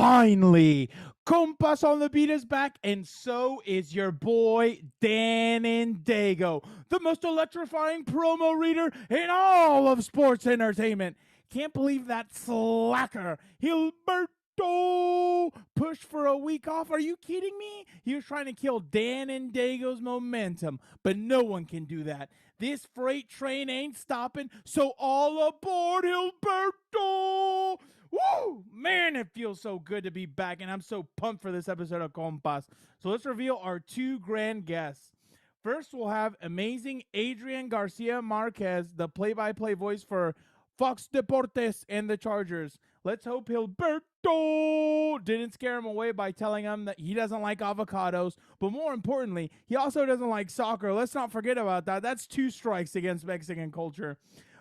Finally, Compas on the beat is back, and so is your boy Dan and Daygo, the most electrifying promo reader in all of sports entertainment. Can't believe that slacker, Gilberto, pushed for a week off. Are you kidding me? He was trying to kill Dan and Daygo's momentum, but no one can do that. This freight train ain't stopping, so all aboard, Gilberto! Woo! Man, it feels so good to be back, and I'm so pumped for this episode of Compas. So let's reveal our two grand guests. First, we'll have amazing Adrian Garcia-Marquez, the play-by-play voice for Fox Deportes and the Chargers. Let's hope Gilberto didn't scare him away by telling him that he doesn't like avocados, but more importantly, he also doesn't like soccer. Let's not forget about that. That's 2 strikes against Mexican culture.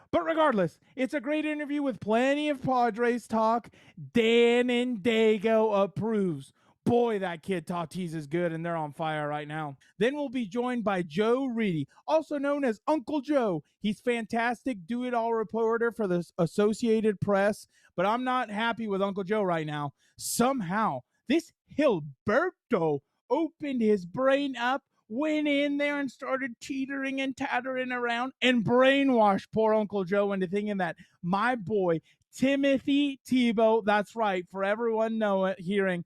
But regardless, it's a great interview with plenty of Padres talk. Dan and Daygo approves. Boy, that kid Tatis is good, and they're on fire right now. Then we'll be joined by Joe Reedy, also known as Uncle Joe. He's fantastic do-it-all reporter for the Associated Press, but I'm not happy with Uncle Joe right now. Somehow, this Gilberto opened his brain up, went in there and started teetering and tattering around and brainwashed poor Uncle Joe into thinking that my boy Timothy Tebow, that's right, for everyone hearing,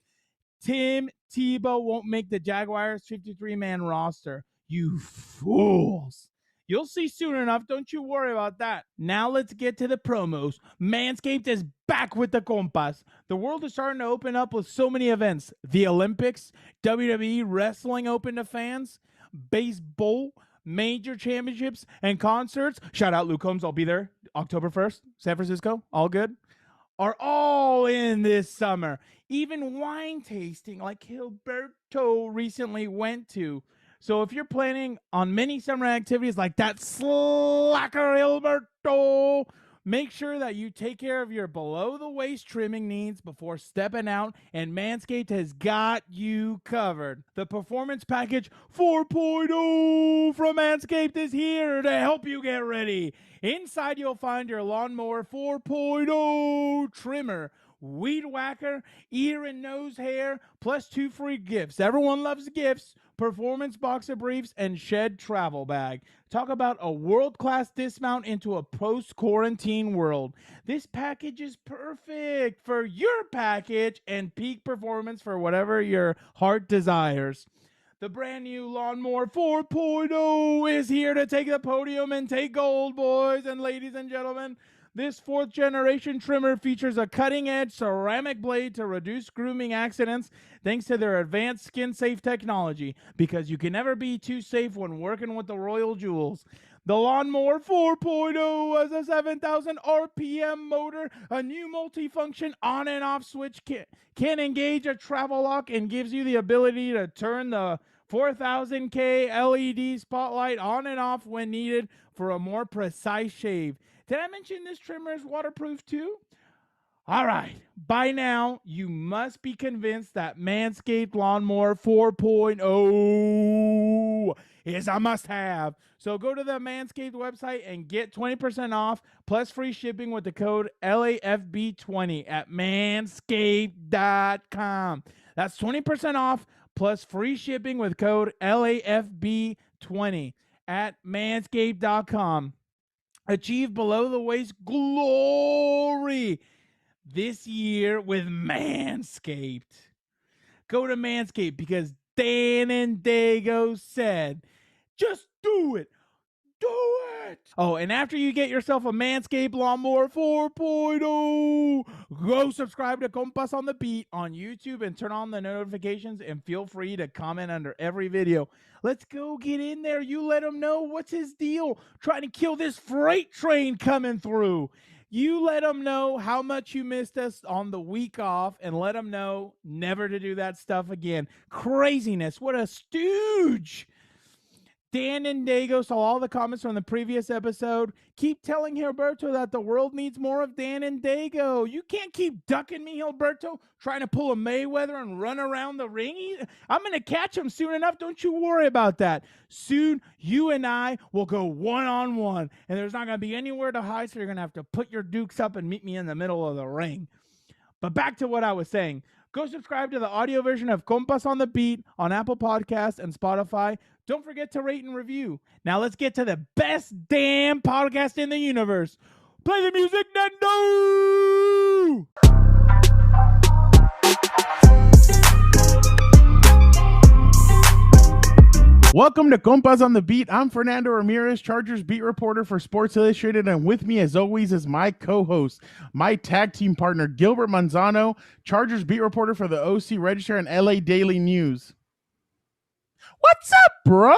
Tim Tebow won't make the Jaguars 53-man roster. You fools. You'll see soon enough. Don't you worry about that. Now let's get to the promos. Manscaped is back with the Compas. The world is starting to open up with so many events. The Olympics, WWE wrestling open to fans, baseball, major championships, and concerts. Shout out Luke Combs. I'll be there October 1st. San Francisco. All good. Are all in this summer. Even wine tasting like Gilberto recently went to. So if you're planning on many summer activities like that slacker Gilberto, make sure that you take care of your below-the-waist trimming needs before stepping out, and Manscaped has got you covered. The Performance Package 4.0 from Manscaped is here to help you get ready. Inside, you'll find your Lawnmower 4.0 trimmer, weed whacker, ear and nose hair, plus 2 free gifts. Everyone loves gifts. Performance boxer briefs and shed travel bag. Talk about a world-class dismount into a post-quarantine world. This package is perfect for your package and peak performance for whatever your heart desires. The brand new Lawnmower 4.0 is here to take the podium and take gold, boys and ladies and gentlemen. This 4th generation trimmer features a cutting-edge ceramic blade to reduce grooming accidents thanks to their advanced skin-safe technology, because you can never be too safe when working with the royal jewels. The Lawnmower 4.0 has a 7,000 RPM motor, a new multifunction on and off switch, can engage a travel lock, and gives you the ability to turn the 4000K LED spotlight on and off when needed for a more precise shave. Did I mention this trimmer is waterproof too? All right. By now, you must be convinced that Manscaped Lawnmower 4.0 is a must-have. So go to the Manscaped website and get 20% off plus free shipping with the code LAFB20 at manscaped.com. That's 20% off plus free shipping with code LAFB20 at manscaped.com. Achieve below-the-waist glory this year with Manscaped. Go to Manscaped because Dan and Daygo said, just do it. Do it. Oh, and after you get yourself a Manscaped Lawnmower 4.0, go subscribe to Compas on the Beat on YouTube and turn on the notifications, and feel free to comment under every video. Let's go get in there. You let him know what's his deal. Trying to kill this freight train coming through. You let him know how much you missed us on the week off, and let him know never to do that stuff again. Craziness. What a stooge. Dan and Daygo saw all the comments from the previous episode. Keep telling Gilberto that the world needs more of Dan and Daygo. You can't keep ducking me, Gilberto, trying to pull a Mayweather and run around the ring. I'm going to catch him soon enough. Don't you worry about that. Soon, you and I will go one-on-one, and there's not going to be anywhere to hide, so you're going to have to put your dukes up and meet me in the middle of the ring. But back to what I was saying. Go subscribe to the audio version of Compas on the Beat on Apple Podcasts and Spotify. Don't forget to rate and review. Now let's get to the best damn podcast in the universe. Play the music, Nando! Welcome to Compas on the Beat. I'm Fernando Ramirez, Chargers beat reporter for Sports Illustrated, and with me, as always, is my co-host, my tag team partner, Gilbert Manzano, Chargers beat reporter for the OC Register and LA Daily News. What's up, bro?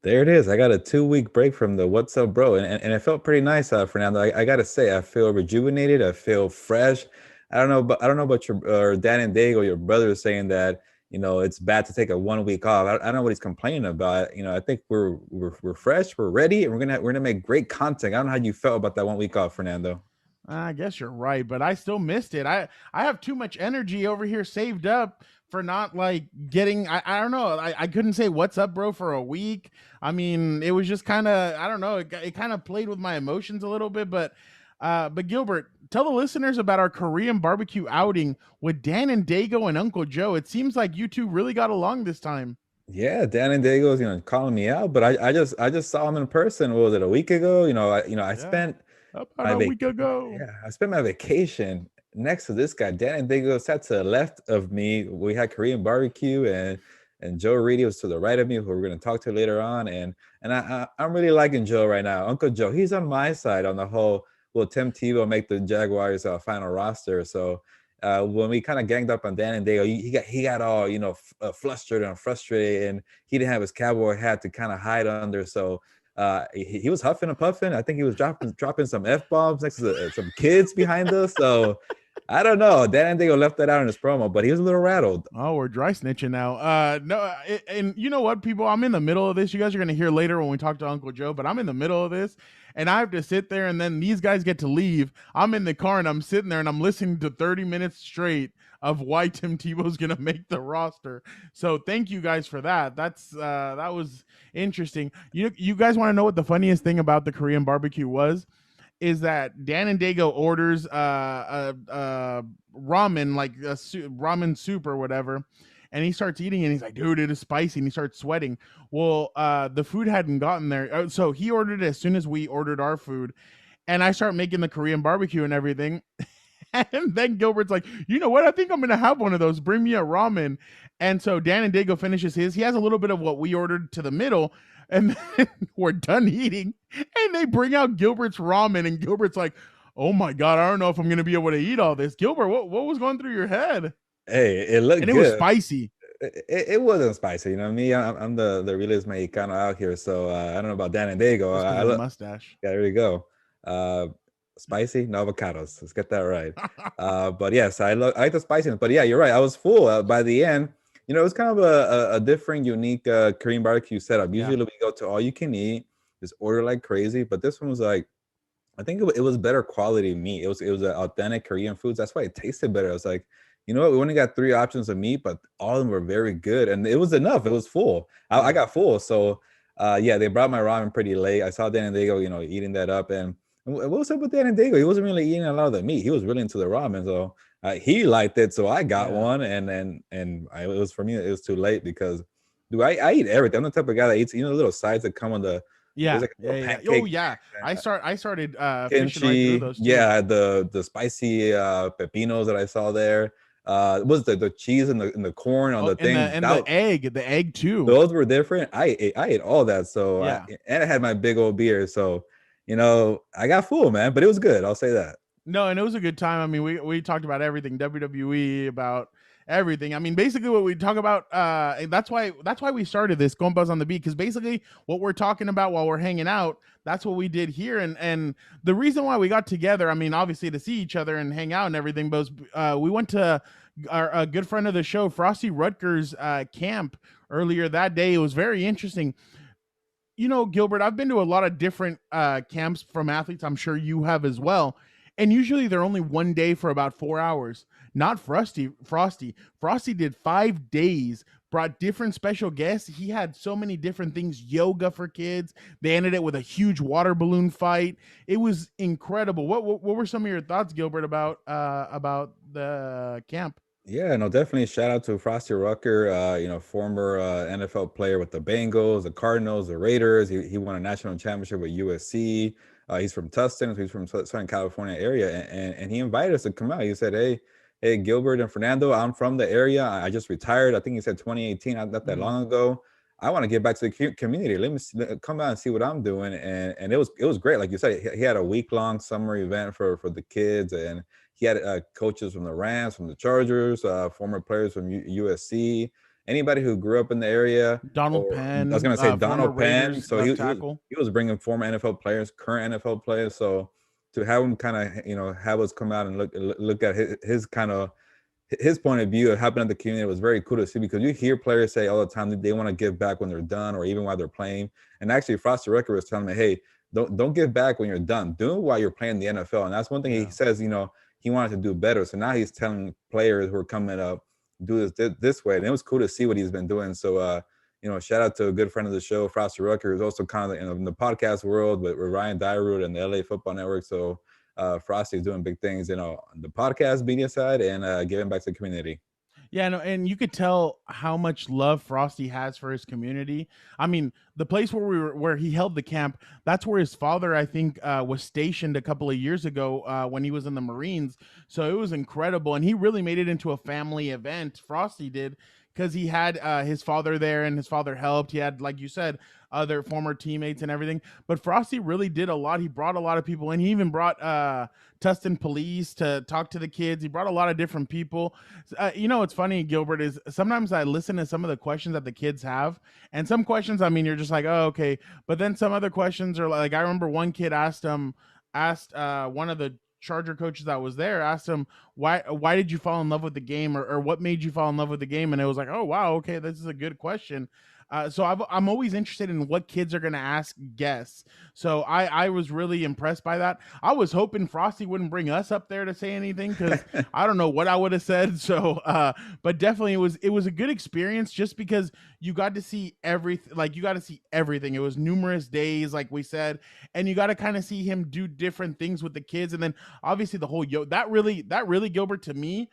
There it is. I got a 2-week break from the What's Up, Bro, and it felt pretty nice, Fernando. I gotta say, I feel rejuvenated. I feel fresh. I don't know about your Dan and Daygo, your brother, saying that it's bad to take a 1 week off. I don't know what he's complaining about. I think we're fresh, we're ready, and we're gonna make great content. I don't know how you felt about that 1 week off, Fernando. I guess you're right, but I still missed it. I have too much energy over here saved up for not like getting, I don't know. I couldn't say what's up, bro, for a week. I mean, it was just kind of, I don't know. It kind of played with my emotions a little bit, but Gilbert, tell the listeners about our Korean barbecue outing with Dan and Daygo and Uncle Joe. It seems like you two really got along this time. Yeah, Dan and Daygo's calling me out, but I just saw him in person. What was it, a week ago? I spent about a week ago. Yeah, I spent my vacation next to this guy. Dan and Daygo sat to the left of me. We had Korean barbecue, and Joe Reedy was to the right of me, who we're going to talk to later on. And I'm really liking Joe right now. Uncle Joe, he's on my side on the whole, will Tim Tebow make the Jaguars final roster? So when we kind of ganged up on Dan and Daygo, he got all flustered and frustrated, and he didn't have his cowboy hat to kind of hide under. So he was huffing and puffing. I think he was dropping some F-bombs next to some kids behind us. So I don't know. Dan and Daygo left that out in his promo, but he was a little rattled. Oh, we're dry snitching now. No, and you know what, people? I'm in the middle of this. You guys are going to hear later when we talk to Uncle Joe, but I'm in the middle of this, and I have to sit there, and then these guys get to leave. I'm in the car, and I'm sitting there, and I'm listening to 30 minutes straight of why Tim Tebow's going to make the roster. So thank you guys for that. That was interesting. You guys want to know what the funniest thing about the Korean barbecue was? Is that Dan and Daygo orders ramen, like ramen soup or whatever, and he starts eating, and he's like, dude, it is spicy, and he starts sweating. Well, the food hadn't gotten there, so he ordered it as soon as we ordered our food, and I start making the Korean barbecue and everything. And then Gilbert's like, you know what? I think I'm going to have one of those. Bring me a ramen. And so Dan and Daygo finishes his. He has a little bit of what we ordered to the middle, and then we're done eating, and they bring out Gilbert's ramen, and Gilbert's like, oh my God, I don't know if I'm going to be able to eat all this. Gilbert, what was going through your head? Hey, it looked good. And it was spicy. It wasn't spicy. Me, I'm the realist Mexicano out here, so I don't know about Dan and Daygo. I look mustache. Yeah, there we go. Spicy, no avocados. Let's get that right. But yes, I like the spiciness. But yeah, you're right. I was full by the end. It was kind of a different, unique Korean barbecue setup. Usually we go to all you can eat, just order like crazy. But this one was like, I think it was better quality meat. It was authentic Korean foods. That's why it tasted better. I was like, you know what? We only got 3 options of meat, but all of them were very good, and it was enough. It was full. I got full. So yeah, they brought my ramen pretty late. I saw Dan and Daygo, eating that up. And what was up with Dan and Daygo? He wasn't really eating a lot of the meat. He was really into the ramen. So he liked it, so I got one, and it was, for me, it was too late because, dude, I eat everything. I'm the type of guy that eats, the little sides that come on the Oh yeah, I started kimchi, fishing right through those too. Yeah, the spicy pepinos that I saw there. Was the cheese and the corn on the thing, and the egg too. Those were different. I ate all that. So and I had my big old beer. So I got full, man, but it was good. I'll say that. No, and it was a good time. I mean, we talked about everything, WWE, about everything. I mean, basically what we talk about, that's why we started this Compas on the Beat, because basically what we're talking about while we're hanging out, that's what we did here. And the reason why we got together, I mean, obviously to see each other and hang out and everything, but we went to a good friend of the show, Frosty Rutgers camp earlier that day. It was very interesting. Gilbert, I've been to a lot of different camps from athletes. I'm sure you have as well. And usually they're only one day for about 4 hours. Not Frosty. Frosty did 5 days, brought different special guests. He had so many different things, yoga for kids. They ended it with a huge water balloon fight. It was incredible. What were some of your thoughts, Gilbert, about the camp? Yeah, no, definitely shout out to Frosty Rucker, former NFL player with the Bengals, the Cardinals, the Raiders. He won a national championship with USC. He's from Tustin, so he's from Southern California area, and he invited us to come out. He said, hey, Gilbert and Fernando, I'm from the area. I just retired. I think he said 2018, not that long ago. I want to get back to the community. Come out and see what I'm doing, and it was great. Like you said, he had a week-long summer event for the kids, and he had coaches from the Rams, from the Chargers, former players from USC, anybody who grew up in the area. Donald Or I was Penn, going to say former Donald Penn. Raiders So left he was, tackle. he was bringing former NFL players, current NFL players. So to have him kind of have us come out and look at his kind of his point of view of helping out the community was very cool to see, because you hear players say all the time that they want to give back when they're done or even while they're playing. And actually, Frosty Record was telling me, hey, don't give back when you're done. Do it while you're playing the NFL. And that's one thing he says, he wanted to do better. So now he's telling players who are coming up, do this way. And it was cool to see what he's been doing. So, shout out to a good friend of the show, Frosty Rucker, who's also kind of in the podcast world with Ryan Dyrud and the LA Football Network. So Frosty's doing big things, on the podcast media side and giving back to the community. Yeah, no, and you could tell how much love Frosty has for his community. I mean, the place where he held the camp, that's where his father, I think, was stationed a couple of years ago when he was in the Marines. So it was incredible, and he really made it into a family event. Frosty did, because he had his father there, and his father helped. He had, like you said, other former teammates and everything. But Frosty really did a lot. He brought a lot of people in. He even brought Tustin police to talk to the kids. He brought a lot of different people. What's funny, Gilbert, is sometimes I listen to some of the questions that the kids have, and some questions, I mean, you're just like, oh, okay. But then some other questions are like, I remember one kid asked one of the Charger coaches that was there, asked him, why did you fall in love with the game, or what made you fall in love with the game? And it was like, oh wow, okay, this is a good question. So I'm always interested in what kids are going to ask guests. So I was really impressed by that. I was hoping Frosty wouldn't bring us up there to say anything, because I don't know what I would have said. So, but definitely it was a good experience, just because you got to see everything. Like, you got to see everything. It was numerous days, like we said, and you got to kind of see him do different things with the kids. And then obviously the whole that really Gilbert, to me,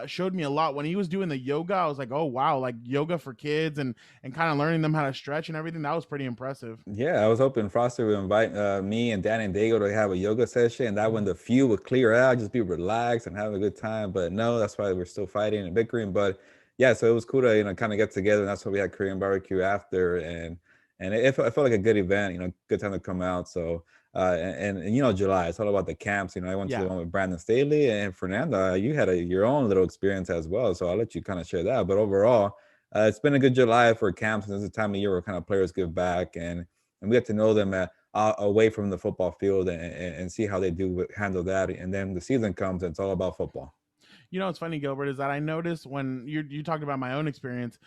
showed me a lot when he was doing the yoga. I was like, oh wow, like yoga for kids, and kind of learning them how to stretch and everything. That was pretty impressive. Yeah, I was hoping Frosty would invite me and Dan and Daygo to have a yoga session, and that when the feud would clear out, just be relaxed and have a good time. But no, that's why we're still fighting and bickering. But yeah, so it was cool to kind of get together, and that's why we had Korean barbecue after, and it felt like a good event, good time to come out. So July, it's all about the camps. I went to the one with Brandon Staley and Fernando. You had your own little experience as well, so I'll let you kind of share that. But overall, it's been a good July for camps, and this is the time of year where kind of players give back, and we get to know them away from the football field, and see how they do handle that. And then the season comes, and it's all about football. What's funny, Gilbert, is that I noticed when you talked about my own experience,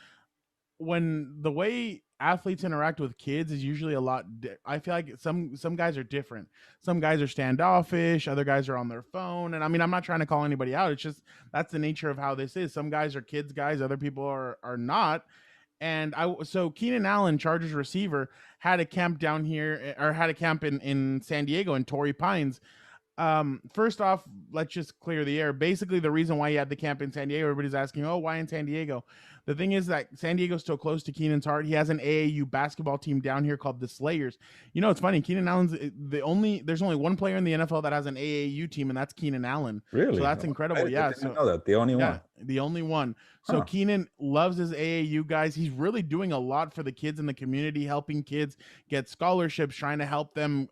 when the way athletes interact with kids is usually a lot. I feel like some guys are different. Some guys are standoffish. Other guys are on their phone. And I mean, I'm not trying to call anybody out. It's just that's the nature of how this is. Some guys are kids guys. Other people are not. And so Keenan Allen, Chargers receiver, had a camp down here, or had a camp in San Diego in Torrey Pines. First off, let's just clear the air. Basically, the reason why he had the camp in San Diego, everybody's asking, oh, why in San Diego? The thing is that San Diego's still close to Keenan's heart. He has an AAU basketball team down here called the Slayers. It's funny. Keenan Allen's there's only one player in the NFL that has an AAU team, and that's Keenan Allen. Really? So that's incredible. I didn't know that. The only one. The only one. So Keenan loves his AAU guys. He's really doing a lot for the kids in the community, helping kids get scholarships, trying to help them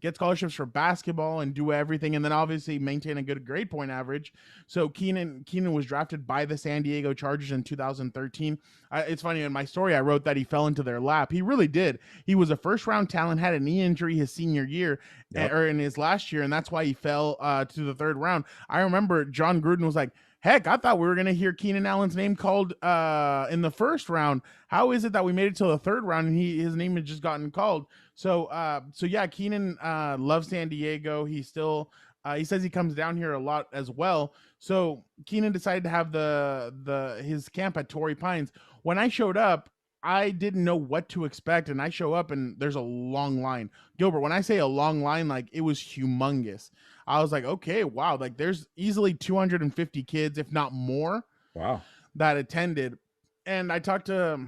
get scholarships for basketball and do everything, and then obviously maintain a good grade point average. So Keenan was drafted by the San Diego Chargers in 2013. It's funny, in my story I wrote that he fell into their lap. He really did. He was a first-round talent, had a knee injury his senior year, or in his last year, and that's why he fell to the third round. I remember John Gruden was like, heck, I thought we were going to hear Keenan Allen's name called in the first round. How is it that we made it to the third round and his name had just gotten called? So yeah, Keenan loves San Diego. He still he says he comes down here a lot as well. So Keenan decided to have his camp at Torrey Pines. When I showed up, I didn't know what to expect, and I show up and there's a long line. Gilbert, when I say a long line, like, it was humongous. I was like, okay, wow, like there's easily 250 kids, if not more, Wow. that attended. And I talked to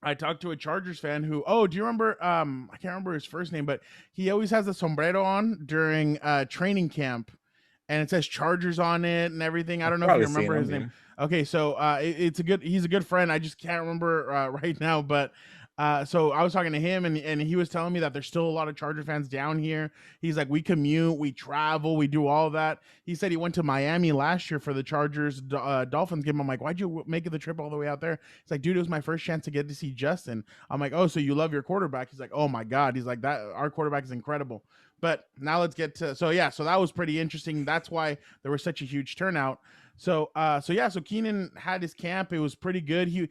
a Chargers fan who, do you remember? I can't remember his first name, but he always has a sombrero on during training camp, and it says Chargers on it and everything. I don't know if you Probably seen remember his him, name. Okay, so he's a good friend. I just can't remember right now, but so I was talking to him, and he was telling me that there's still a lot of Charger fans down here. He's like, we commute, we travel, we do all that. He said he went to Miami last year for the Chargers Dolphins game. I'm like, why'd you make the trip all the way out there? He's like, dude, it was my first chance to get to see Justin. I'm like, oh, so you love your quarterback? He's like, oh my God. He's like, that our quarterback is incredible. But now let's get to so that was pretty interesting. That's why there was such a huge turnout. So Keenan had his camp. It was pretty good. He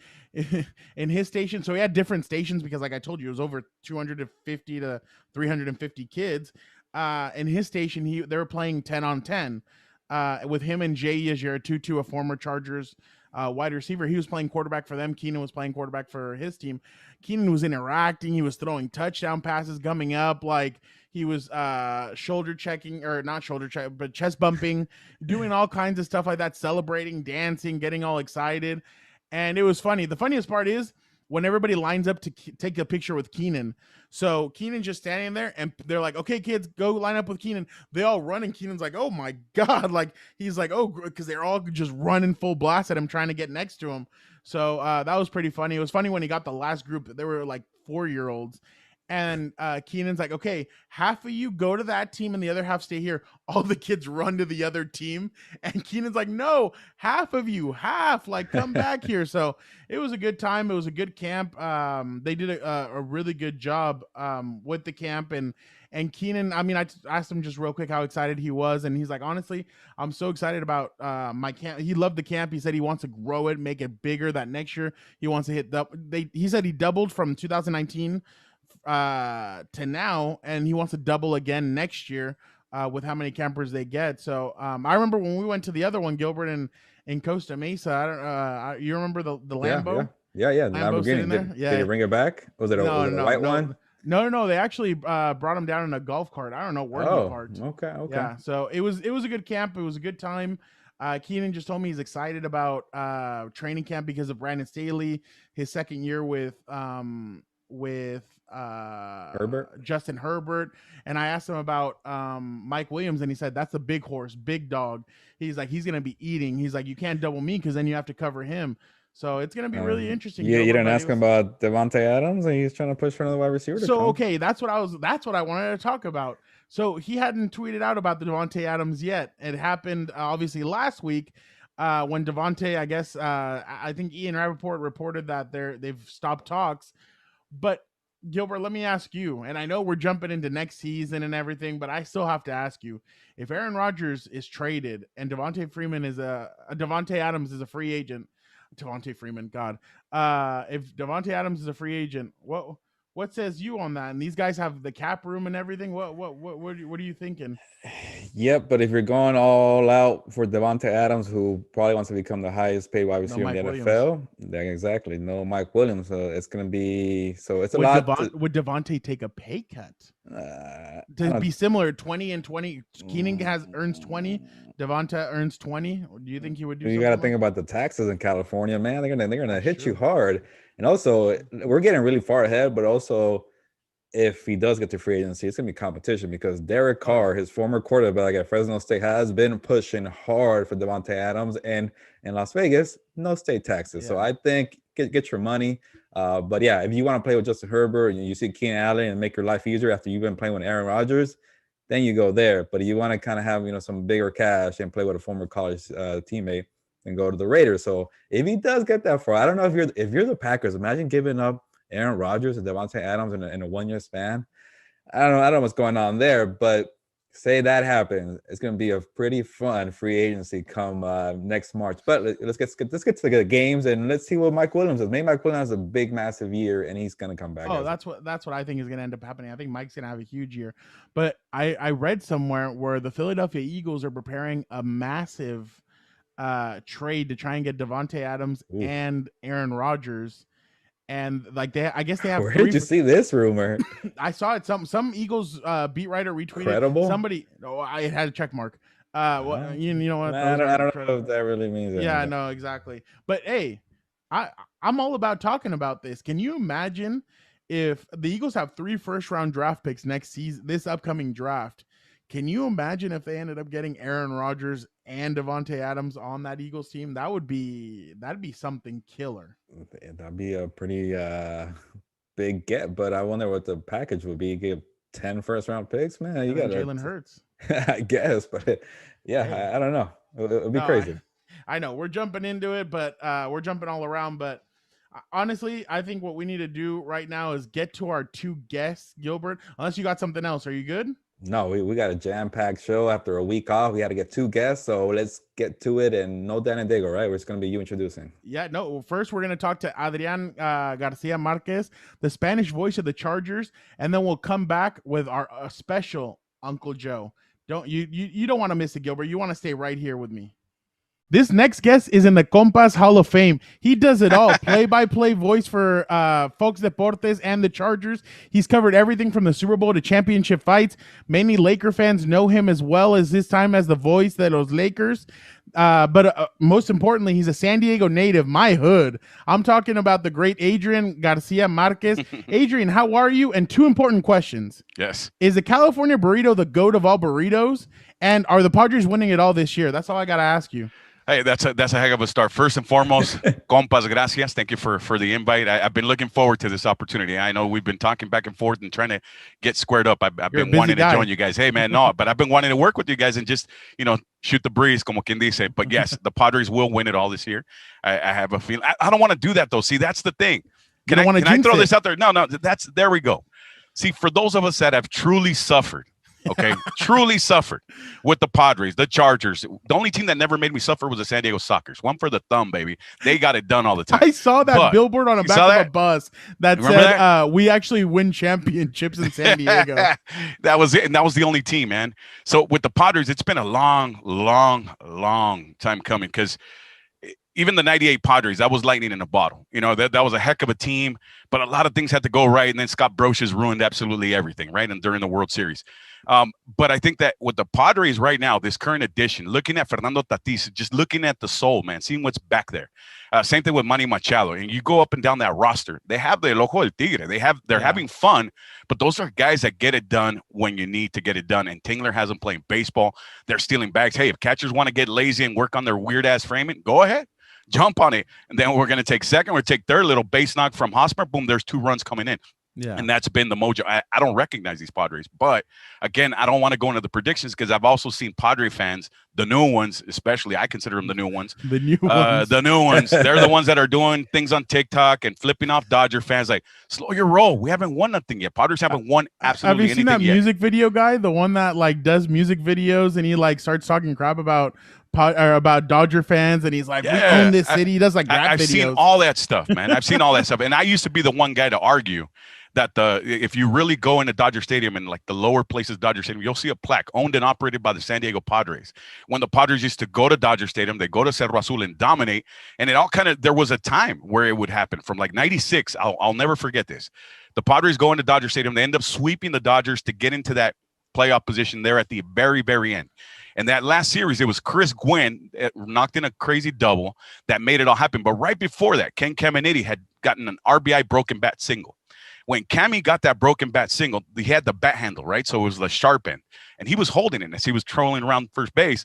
in his station. So he had different stations because, like I told you, it was over 250 to 350 kids. In his station, they were playing 10-on-10 with him and Jay Tutu, a former Chargers wide receiver. He was playing quarterback for them. Keenan was playing quarterback for his team. Keenan was interacting. He was throwing touchdown passes, gumming up, like he was shoulder checking, or not shoulder check, but chest bumping, doing all kinds of stuff like that, celebrating, dancing, getting all excited. And it was funny. The funniest part is when everybody lines up to take a picture with Keenan. So Keenan's just standing there, and they're like, okay, kids, go line up with Keenan. They all run, and Keenan's like, oh my God. Like, he's like, oh, because they're all just running full blast at him, trying to get next to him. So that was pretty funny. It was funny when he got the last group. They were like 4-year-olds. And Keenan's like, okay, half of you go to that team and the other half stay here. All the kids run to the other team. And Keenan's like, no, half of you, like, come back here. So it was a good time. It was a good camp. They did a really good job with the camp. And Keenan, I mean, I asked him just real quick how excited he was. And he's like, honestly, I'm so excited about my camp. He loved the camp. He said he wants to grow it, make it bigger, that next year he wants to hit he said he doubled from 2019 to now, and he wants to double again next year with how many campers they get. So I remember when we went to the other one, Gilbert in Costa Mesa. I don't you remember the Lambo? Yeah. The Lamborghini. Did he bring it back? Was it a white one? No. They actually brought him down in a golf cart. I don't know where he parked. Okay. Yeah. So it was a good camp. It was a good time. Keenan just told me he's excited about training camp because of Brandon Staley, his second year with Herbert, Justin Herbert. And I asked him about Mike Williams, and he said that's a big horse, big dog. He's like, he's gonna be eating. He's like, you can't double me because then you have to cover him. So it's gonna be really interesting. Yeah, you didn't ask him about Davante Adams, and he's trying to push for another wide receiver. So okay, that's what I wanted to talk about. So he hadn't tweeted out about the Davante Adams yet. It happened obviously last week when Davante, I guess, I think Ian Rappaport reported that they've stopped talks. But Gilbert, let me ask you, and I know we're jumping into next season and everything, but I still have to ask you, if Aaron Rodgers is traded and Davante Adams is a free agent, Devontae Freeman, God, if Davante Adams is a free agent, what says you on that? And these guys have the cap room and everything. What are you thinking? Yep, but if you're going all out for Davante Adams, who probably wants to become the highest paid wide receiver in the NFL, then exactly, no Mike Williams. It's going to be it's a lot. Would Davante take a pay cut to be similar? 20 and 20. Keenan earns 20. Davante earns 20. Do you think he would do? You got to think about the taxes in California, man. They're gonna hit you hard. And also, we're getting really far ahead, but also, if he does get to free agency, it's going to be competition because Derek Carr, his former quarterback at Fresno State, has been pushing hard for Davante Adams. And in Las Vegas, no state taxes. Yeah. So I think get your money. But yeah, if you want to play with Justin Herbert and you see Keenan Allen and make your life easier after you've been playing with Aaron Rodgers, then you go there. But if you want to kind of have, some bigger cash and play with a former college teammate, and go to the Raiders. So if he does get that far, I don't know if you're the Packers, imagine giving up Aaron Rodgers and Davante Adams in a 1-year span. I don't know what's going on there, but say that happens, it's going to be a pretty fun free agency come next March. But let's get to the games and let's see what Mike Williams does. Maybe Mike Williams has a big, massive year and he's going to come back. Oh, that's what I think is going to end up happening. I think Mike's going to have a huge year. But I read somewhere where the Philadelphia Eagles are preparing a massive trade to try and get Davante Adams and Aaron Rodgers. and like I guess they have Where three. did you see this rumor? I saw it. Some Eagles beat writer retweeted. Credible? Somebody. Oh, it had a check mark. You know what? I don't know if that really means anything. Yeah, no, exactly. But hey, I'm all about talking about this. Can you imagine if the Eagles have 3 first-round draft picks next season, this upcoming draft? Can you imagine if they ended up getting Aaron Rodgers and Devontae Adams on that Eagles team? That'd be something killer. That'd be a pretty big get, but I wonder what the package would be. You give 10 first-round picks, man. You got Jalen Hurts. I guess, but yeah, hey. I don't know. It'll be crazy. I know we're jumping into it, but we're jumping all around. But honestly, I think what we need to do right now is get to our 2 guests, Gilbert. Unless you got something else, are you good? No, we got a jam-packed show after a week off. We got to get 2 guests, so let's get to it. And no Dan and Daygo, right? It's going to be you introducing. Yeah, no. First, we're going to talk to Adrian Garcia-Marquez, the Spanish voice of the Chargers, and then we'll come back with our special Uncle Joe. You don't want to miss it, Gilbert. You want to stay right here with me. This next guest is in the Compas Hall of Fame. He does it all. Play-by-play voice for Fox Deportes and the Chargers. He's covered everything from the Super Bowl to championship fights. Many Laker fans know him as well as his time as the voice of those Lakers. But most importantly, he's a San Diego native, my hood. I'm talking about the great Adrian Garcia-Marquez. Adrian, how are you? And 2 important questions. Yes. Is the California burrito the GOAT of all burritos? And are the Padres winning it all this year? That's all I got to ask you. Hey, that's a heck of a start. First and foremost, Compas, gracias. Thank you for the invite. I've been looking forward to this opportunity. I know we've been talking back and forth and trying to get squared up. I've been wanting to join you guys. Hey, man, no, but I've been wanting to work with you guys and just, shoot the breeze, como quien dice. But yes, the Padres will win it all this year. I have a feeling. I don't want to do that, though. See, that's the thing. Can I throw this out there? No, there we go. See, for those of us that have truly suffered, okay, truly suffered with the Padres, the Chargers. The only team that never made me suffer was the San Diego Sockers. One for the thumb, baby. They got it done all the time. I saw that billboard on the back of a bus that said, we actually win championships in San Diego. That was it. And that was the only team, man. So with the Padres, it's been a long, long, long time coming because even the 98 Padres, that was lightning in a bottle. That was a heck of a team, but a lot of things had to go right. And then Scott Brosius ruined absolutely everything, right? And during the World Series. But I think that with the Padres right now, this current edition, looking at Fernando Tatis, just looking at the soul, man, seeing what's back there. Same thing with Manny Machado. And you go up and down that roster, they have the Ojo del Tigre. They're having fun, but those are guys that get it done when you need to get it done. And Tingler has them playing baseball. They're stealing bags. Hey, if catchers want to get lazy and work on their weird-ass framing, go ahead. Jump on it. And then we're going to take second. We're going to take third. Little base knock from Hosmer. Boom, there's 2 runs coming in. Yeah. And that's been the mojo. I don't recognize these Padres. But, again, I don't want to go into the predictions because I've also seen Padre fans, the new ones, especially, I consider them the new ones. The new ones. The new ones. They're the ones that are doing things on TikTok and flipping off Dodger fans like, slow your roll. We haven't won nothing yet. Padres haven't won absolutely anything yet. Have you seen that music video guy? The one that, does music videos and he, starts talking crap about Dodger fans and he's like, we own this city. He does rap videos. I've seen all that stuff, man. I've seen all that stuff. And I used to be the one guy to argue that if you really go into Dodger Stadium and the lower places Dodger Stadium, you'll see a plaque owned and operated by the San Diego Padres. When the Padres used to go to Dodger Stadium, they go to Cerro Azul and dominate. And it all there was a time where it would happen from 96. I'll never forget this. The Padres go into Dodger Stadium. They end up sweeping the Dodgers to get into that playoff position there at the very, very end. And that last series, it was Chris Gwynn knocked in a crazy double that made it all happen. But right before that, Ken Caminiti had gotten an RBI broken bat single. When Cammy got that broken bat single, he had the bat handle, right? So it was the sharp end. And he was holding it as he was trolling around first base.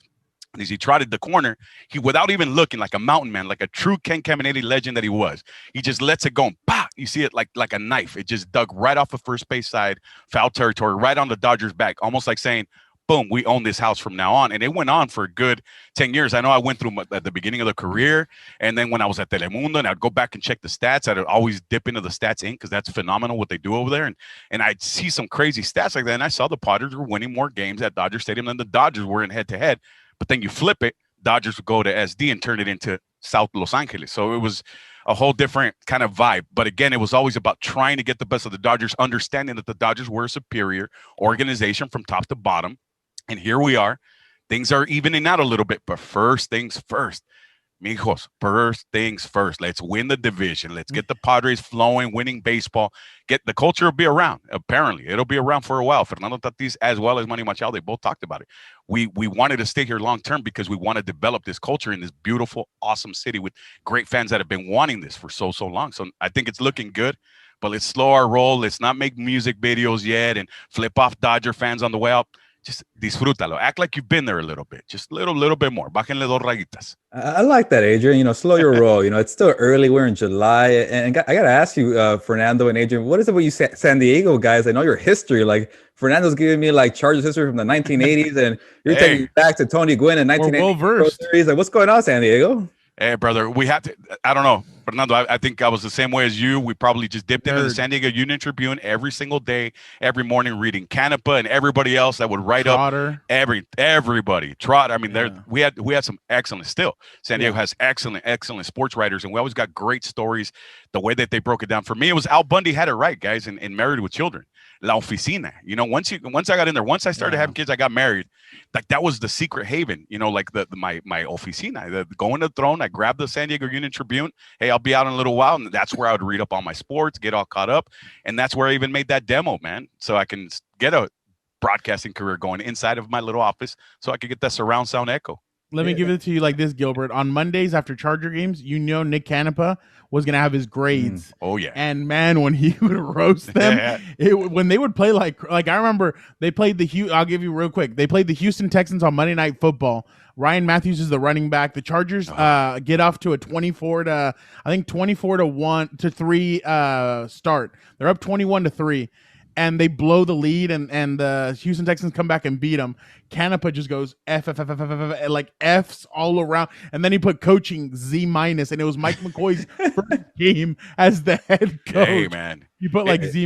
And as he trotted the corner, he, without even looking, like a mountain man, like a true Ken Caminiti legend that he was, he just lets it go and pop. You see it like a knife. It just dug right off the first base side, foul territory, right on the Dodgers' back, almost like saying, boom, we own this house from now on. And it went on for a good 10 years. I know I went through at the beginning of the career. And then when I was at Telemundo and I'd go back and check the stats, I'd always dip into the stats in because that's phenomenal what they do over there. And I'd see some crazy stats like that. And I saw the Padres were winning more games at Dodger Stadium than the Dodgers were in head-to-head. But then you flip it, Dodgers would go to SD and turn it into South Los Angeles. So it was a whole different kind of vibe. But again, it was always about trying to get the best of the Dodgers, understanding that the Dodgers were a superior organization from top to bottom. And here we are. Things are evening out a little bit, but first things first. Mijos, first things first. Let's win the division. Let's get the Padres flowing, winning baseball. Get the culture will be around. Apparently, it'll be around for a while. Fernando Tatis, as well as Manny Machado, they both talked about it. We wanted to stay here long term because we want to develop this culture in this beautiful, awesome city with great fans that have been wanting this for so long. So I think it's looking good. But let's slow our roll. Let's not make music videos yet and flip off Dodger fans on the way out. Just disfrútalo. Act like you've been there a little bit. Just a little bit more. Bájenle dos rayitas. I like that, Adrian. Slow your roll. It's still early. We're in July. And I got to ask you, Fernando and Adrian, what is it with you San Diego guys? I know your history. Like, Fernando's giving me, like, Chargers history from the 1980s, and you're taking me back to Tony Gwynn in 1980. Well-versed. Like, what's going on, San Diego? Hey, brother, we have to – I don't know. Fernando, I think I was the same way as you. We probably just dipped into the San Diego Union Tribune every single day, every morning, reading Canepa and everybody else that would write Trotter. up everybody. Trotter. I mean, we had some excellent still. San Diego has excellent sports writers, and we always got great stories. The way that they broke it down for me, it was Al Bundy had it right, guys, in Married with Children. La Oficina. Once I got in there, once I started having kids, I got married. Like, that was the secret haven. Like my oficina. Go in the throne. I grabbed the San Diego Union Tribune. Hey, I'll be out in a little while, and that's where I would read up on my sports, get all caught up, and that's where I even made that demo, man, so I can get a broadcasting career going inside of my little office, so I could get that surround sound echo. Let me give it to you like this, Gilbert. On Mondays after Charger games, Nick Canepa was going to have his grades. Oh, yeah. And, man, when he would roast them, when they would play like I remember they played I'll give you real quick. They played the Houston Texans on Monday Night Football. Ryan Matthews is the running back. The Chargers get off to a 24 to 1 to 3 start. They're up 21-3. And they blow the lead, and the Houston Texans come back and beat them. Canepa just goes F, like F's all around. And then he put coaching Z-, and it was Mike McCoy's first game as the head coach. Hey, man. You put like Z-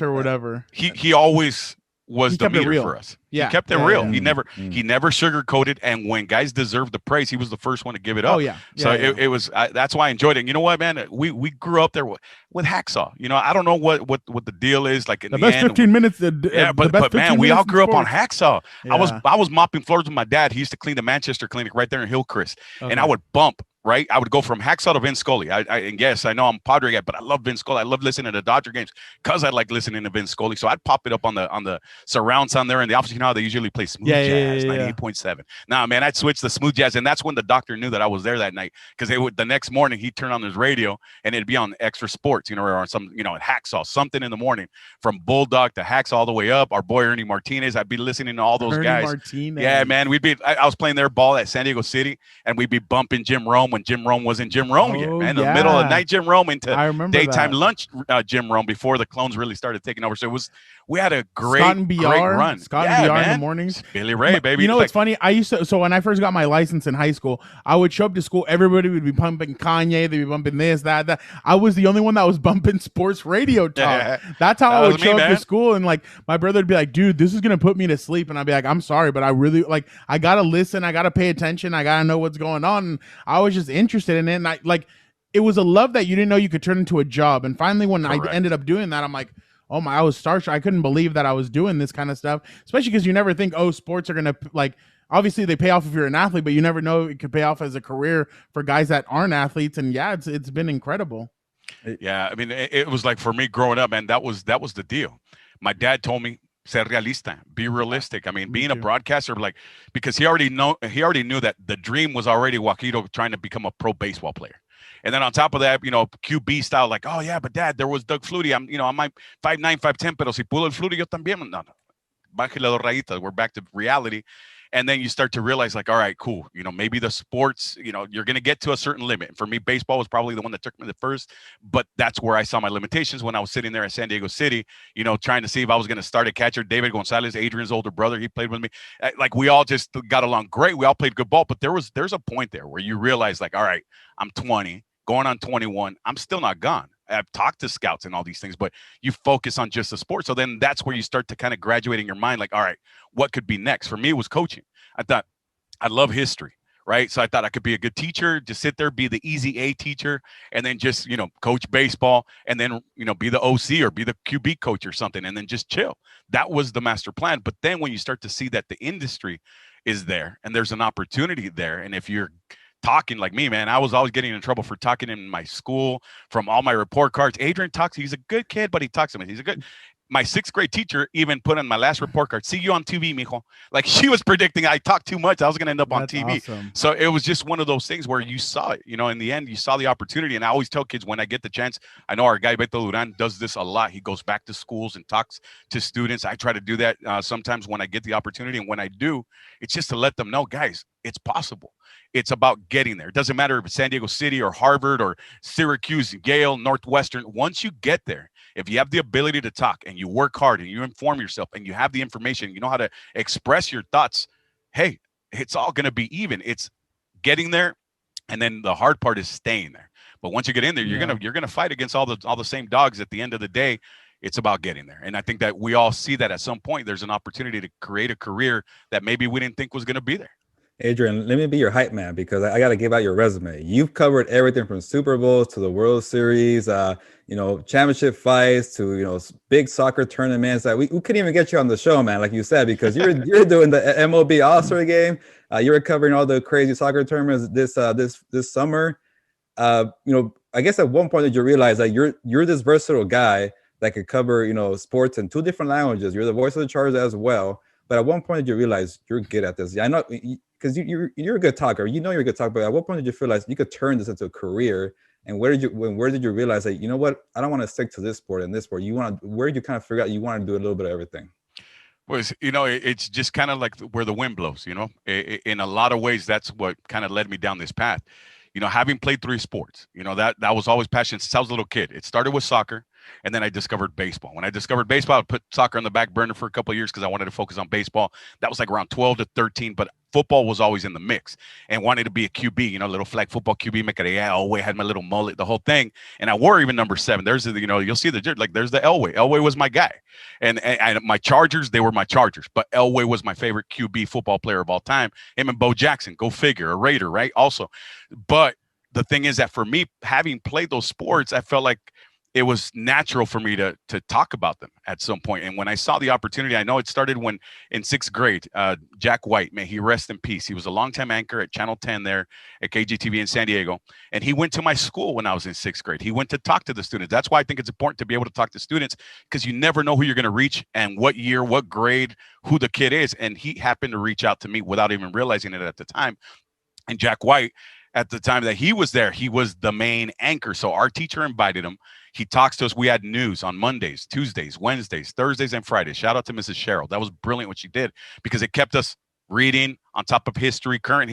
or whatever. He always was the meter for us. Yeah. He kept it real. He never sugarcoated, and when guys deserved the praise, he was the first one to give it up. Oh yeah. It was that's why I enjoyed it. And you know what, man? We grew up there with Hacksaw. I don't know what the deal is. Like in the best end, 15 minutes. But man, we all grew up on Hacksaw. Yeah. I was mopping floors with my dad. He used to clean the Manchester Clinic right there in Hillcrest, and I would bump. Right, I would go from Hacksaw to Vin Scully. And yes, I know I'm a Padre guy, but I love Vin Scully. I love listening to Dodger games because I like listening to Vin Scully. So I'd pop it up on the surround sound there in the office. You know how they usually play smooth jazz, 98.7. Nah, man, I'd switch the smooth jazz, and that's when the doctor knew that I was there that night because the next morning he'd turn on his radio and it'd be on Extra Sports, or on some, at Hacksaw, something in the morning from Bulldog to Hacksaw all the way up. Our boy Ernie Martinez, I'd be listening to all those guys. Martinez. Yeah, man, I was playing their ball at San Diego City, and we'd be bumping Jim Rome when Jim Rome wasn't Jim Rome yet, man. In the middle of the night, Jim Rome into daytime lunch, Jim Rome before the clones really started taking over. So we had a great run. Scott and BR in the mornings. Billy Ray, baby. It's funny. So when I first got my license in high school, I would show up to school. Everybody would be bumping Kanye. They'd be bumping this, that. I was the only one that was bumping sports radio talk. That's how I would show up to school. And like my brother would be like, dude, this is going to put me to sleep. And I'd be like, I'm sorry, but I really I got to listen. I got to pay attention. I got to know what's going on. And I was just interested in it. And it was a love that you didn't know you could turn into a job. And finally, when I ended up doing that, I'm like, oh my, I was starstruck. I couldn't believe that I was doing this kind of stuff, especially because you never think, sports are going to obviously they pay off if you're an athlete, but you never know it could pay off as a career for guys that aren't athletes. And it's been incredible. Yeah. I mean, it was like for me growing up, man, that was the deal. My dad told me, ser realista, be realistic. I mean, being a broadcaster, because he already knew that the dream was already Joaquito trying to become a pro baseball player. And then on top of that, QB style, like, oh yeah, but Dad, there was Doug Flutie. I'm 5'9", 5'10", pero si pudo el Flutie, yo también. No. Bájale dos rayitas. We're back to reality. And then you start to realize, like, all right, cool. Maybe the sports, you're going to get to a certain limit. For me, baseball was probably the one that took me the first, but that's where I saw my limitations when I was sitting there at San Diego City, trying to see if I was going to start a catcher. David Gonzalez, Adrian's older brother, he played with me. Like, we all just got along great. We all played good ball, but there's a point there where you realize, like, all right, I'm 20, going on 21. I'm still not gone. I've talked to scouts and all these things, but you focus on just the sport. So then that's where you start to kind of graduate in your mind. Like, all right, what could be next? For me, it was coaching. I thought I love history, right? So I thought I could be a good teacher, just sit there, be the easy A teacher, and then just, coach baseball, and then, be the OC or be the QB coach or something, and then just chill. That was the master plan. But then when you start to see that the industry is there and there's an opportunity there, and if you're talking like me, man. I was always getting in trouble for talking in my school from all my report cards. Adrian talks. He's a good kid, but he talks to me. He's a good. My sixth grade teacher even put on my last report card, "See you on TV, mijo." Like she was predicting I talked too much. I was going to end up on TV. Awesome. So it was just one of those things where you saw it, in the end, you saw the opportunity. And I always tell kids when I get the chance, I know our guy Beto Duran does this a lot. He goes back to schools and talks to students. I try to do that sometimes when I get the opportunity. And when I do, it's just to let them know, guys, it's possible. It's about getting there. It doesn't matter if it's San Diego City or Harvard or Syracuse, Yale, Northwestern. Once you get there, if you have the ability to talk and you work hard and you inform yourself and you have the information, you know how to express your thoughts, hey, it's all going to be even. It's getting there, and then the hard part is staying there. But once you get in there, you're gonna fight against all the same dogs. At the end of the day, it's about getting there. And I think that we all see that at some point there's an opportunity to create a career that maybe we didn't think was going to be there. Adrian, let me be your hype man because I got to give out your resume. You've covered everything from Super Bowls to the World Series, championship fights to, big soccer tournaments that we couldn't even get you on the show, man, like you said, because you're doing the MLB All-Star game. You were covering all the crazy soccer tournaments this summer. I guess at one point did you realize that you're this versatile guy that could cover, sports in 2 different languages. You're the voice of the Chargers as well. But at one point did you realize you're good at this? I know because you're a good talker. You're a good talker. But at what point did you realize you could turn this into a career? And where did you realize that, you know what, I don't want to stick to this sport and this sport. Where did you kind of figure out you want to do a little bit of everything? Well, it's just kind of like where the wind blows, in a lot of ways, that's what kind of led me down this path. Having played 3 sports, that was always passion since I was a little kid. It started with soccer, and then I discovered baseball. When I discovered baseball, I put soccer on the back burner for a couple of years because I wanted to focus on baseball. That was like around 12 to 13, but football was always in the mix and wanted to be a QB, little flag football QB, make it a Elway, had my little mullet, the whole thing. And I wore even number 7. There's you'll see there's the Elway. Elway was my guy. And my Chargers, they were my Chargers, but Elway was my favorite QB football player of all time. Him and Bo Jackson, go figure, a Raider, right? Also, but the thing is that for me, having played those sports, I felt like it was natural for me to talk about them at some point. And when I saw the opportunity, I know it started when in 6th grade, Jack White, may he rest in peace. He was a longtime anchor at Channel 10 there at KGTV in San Diego. And he went to my school when I was in 6th grade. He went to talk to the students. That's why I think it's important to be able to talk to students, because you never know who you're going to reach and what year, what grade, who the kid is. And he happened to reach out to me without even realizing it at the time. And Jack White, at the time that he was there, he was the main anchor. So our teacher invited him. He talks to us. We had news on Mondays, Tuesdays, Wednesdays, Thursdays, and Fridays. Shout out to Mrs. Cheryl. That was brilliant what she did, because it kept us reading on top of history, current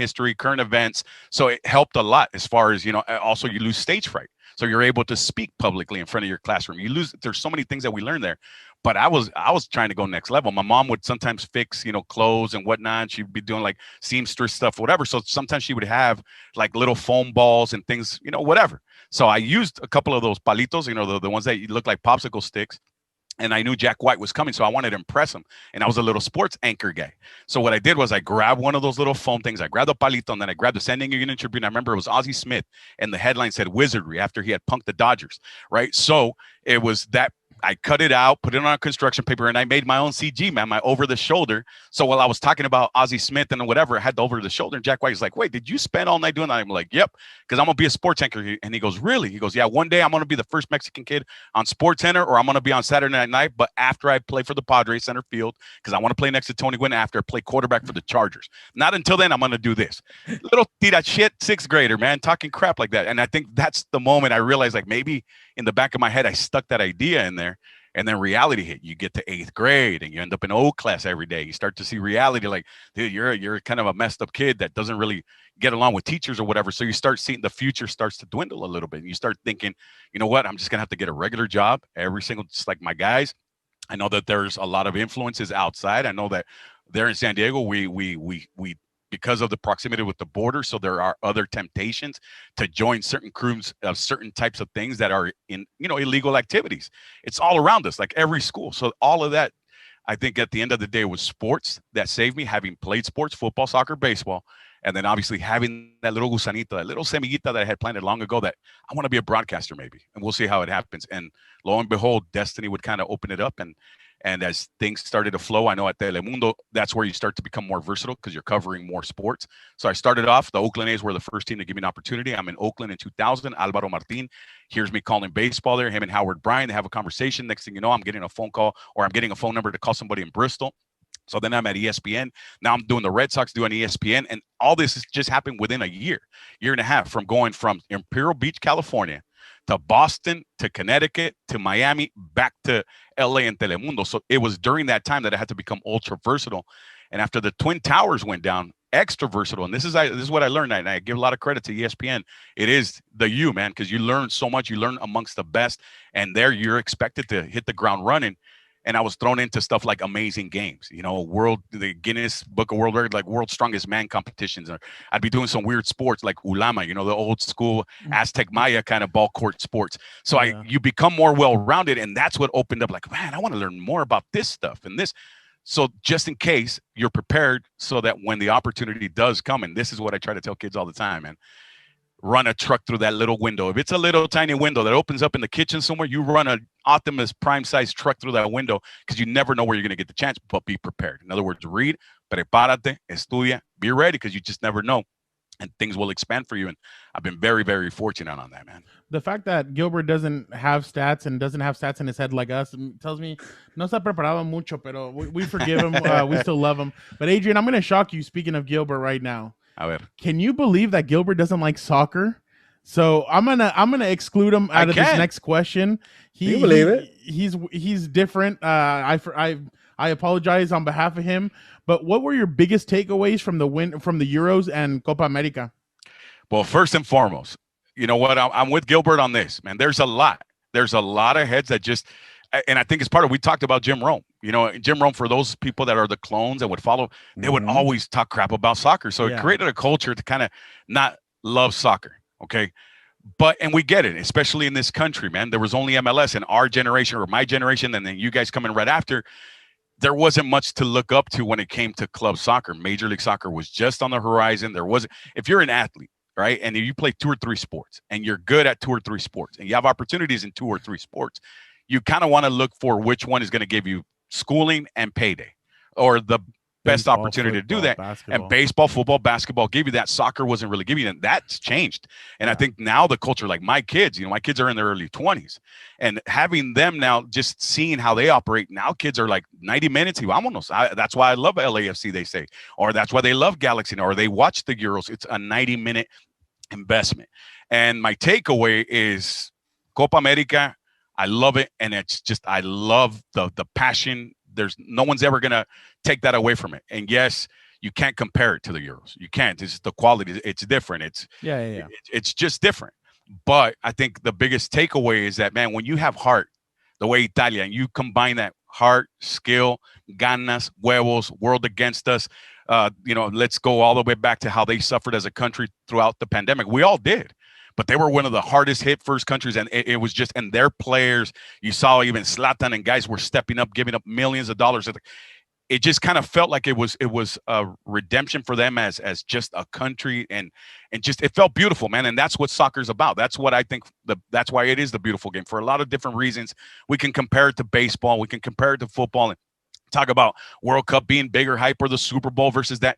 events. So it helped a lot as far as, also you lose stage fright. So you're able to speak publicly in front of your classroom. There's so many things that we learned there. But I was trying to go next level. My mom would sometimes fix, clothes and whatnot. She'd be doing like seamstress stuff, whatever. So sometimes she would have like little foam balls and things, whatever. So I used a couple of those palitos, the ones that look like popsicle sticks. And I knew Jack White was coming, so I wanted to impress him. And I was a little sports anchor guy. So what I did was I grabbed one of those little foam things. I grabbed the palito, and then I grabbed the San Diego Union Tribune. I remember it was Ozzie Smith, and the headline said "Wizardry" after he had punked the Dodgers, right? So it was that. I cut it out, put it on construction paper, and I made my own CG, man, my over the shoulder. So while I was talking about Ozzie Smith and whatever, I had the over the shoulder. And Jack White was like, "Wait, did you spend all night doing that?" I'm like, "Yep, because I'm going to be a sports anchor." And he goes, "Really?" He goes, "Yeah, one day I'm going to be the first Mexican kid on Sports Center, or I'm going to be on Saturday Night, but after I play for the Padres center field, because I want to play next to Tony Gwynn after I play quarterback for the Chargers. Not until then, I'm going to do this." Little tira shit 6th grader, man, talking crap like that. And I think that's the moment I realized, like, maybe in the back of my head, I stuck that idea in there. And then reality hit. You get to 8th grade and you end up in O class every day. You start to see reality, like, dude, you're kind of a messed up kid that doesn't really get along with teachers or whatever. So you start seeing the future starts to dwindle a little bit. And you start thinking, you know what, I'm just gonna have to get a regular job just like my guys. I know that there's a lot of influences outside. I know that there in San Diego, we because of the proximity with the border, so there are other temptations to join certain crews of certain types of things that are in, illegal activities. It's all around us, like every school. So all of that, I think at the end of the day, was sports that saved me, having played sports, football, soccer, baseball, and then obviously having that little gusanito, that little semillita that I had planted long ago, that I want to be a broadcaster maybe, and we'll see how it happens. And lo and behold, destiny would kind of open it up, and And as things started to flow, I know at Telemundo, that's where you start to become more versatile because you're covering more sports. So I started off, the Oakland A's were the first team to give me an opportunity. I'm in Oakland in 2000. Alvaro Martin hears me calling baseball there. Him and Howard Bryan, they have a conversation. Next thing you know, I'm getting a phone call, or I'm getting a phone number to call somebody in Bristol. So then I'm at ESPN. Now I'm doing the Red Sox, doing ESPN. And all this has just happened within a year and a half, from going from Imperial Beach, California, to Boston, to Connecticut, to Miami, back to LA and Telemundo. So it was during that time that I had to become ultra versatile. And after the Twin Towers went down, extra versatile. And this is what I learned. And I give a lot of credit to ESPN. It is the you, man, because you learn so much. You learn amongst the best. And there you're expected to hit the ground running. And I was thrown into stuff like Amazing Games, the Guinness Book of World Records, like World's Strongest Man competitions. Or I'd be doing some weird sports like Ulama, the old school Aztec Maya kind of ball court sports. So you become more well-rounded, and that's what opened up, like, man, I want to learn more about this stuff and this. So just in case, you're prepared so that when the opportunity does come, and this is what I try to tell kids all the time, man, run a truck through that little window. If it's a little tiny window that opens up in the kitchen somewhere, you run an Optimus Prime size truck through that window, because you never know where you're going to get the chance, but be prepared. In other words, read, prepárate, estudia, be ready, because you just never know, and things will expand for you. And I've been very, very fortunate on that, man. The fact that Gilbert doesn't have stats and doesn't have stats in his head like us tells me no está preparado mucho, pero we forgive him. We still love him. But Adrian, I'm going to shock you, speaking of Gilbert right now. A ver. Can you believe that Gilbert doesn't like soccer? So I'm gonna exclude him out of this next question. You believe it? He's different. I apologize on behalf of him. But what were your biggest takeaways from the win from the Euros and Copa America? Well, first and foremost, you know what? I'm with Gilbert on this, man. There's a lot of heads that just, and I think it's part of, we talked about Jim Rome. Jim Rome, for those people that are the clones that would follow, they would always talk crap about soccer. So it created a culture to kind of not love soccer. Okay. And we get it, especially in this country, man. There was only MLS in our generation, or my generation, and then you guys coming right after. There wasn't much to look up to when it came to club soccer. Major League Soccer was just on the horizon. There wasn't, if you're an athlete, right, and you play 2 or 3 sports, and you're good at 2 or 3 sports, and you have opportunities in 2 or 3 sports, you kind of want to look for which one is going to give you schooling and payday, or the best opportunity to do that. Basketball. And baseball, football, basketball give you that. Soccer wasn't really giving you that. That's changed. And I think now the culture, like my kids are in their early 20s, and having them now, just seeing how they operate now, kids are like 90 minutes. That's why I love LAFC, they say, or that's why they love Galaxy, or they watch the Euros. It's a 90-minute investment. And my takeaway is Copa America. I love it. And it's just, I love the passion. There's no one's ever going to take that away from it. And yes, you can't compare it to the Euros. You can't. It's the quality. It's different. It's just different. But I think the biggest takeaway is that, man, when you have heart, the way Italia, and you combine that heart, skill, ganas, huevos, world against us, let's go all the way back to how they suffered as a country throughout the pandemic. We all did. But they were one of the hardest hit first countries, and it was just, and their players, you saw even Zlatan and guys were stepping up, giving up millions of dollars. It just kind of felt like it was a redemption for them as just a country, and just, it felt beautiful, man. And that's what soccer's about. That's what I think that's why it is the beautiful game, for a lot of different reasons. We can compare it to baseball, we can compare it to football, and talk about World Cup being bigger hype, or the Super Bowl versus that.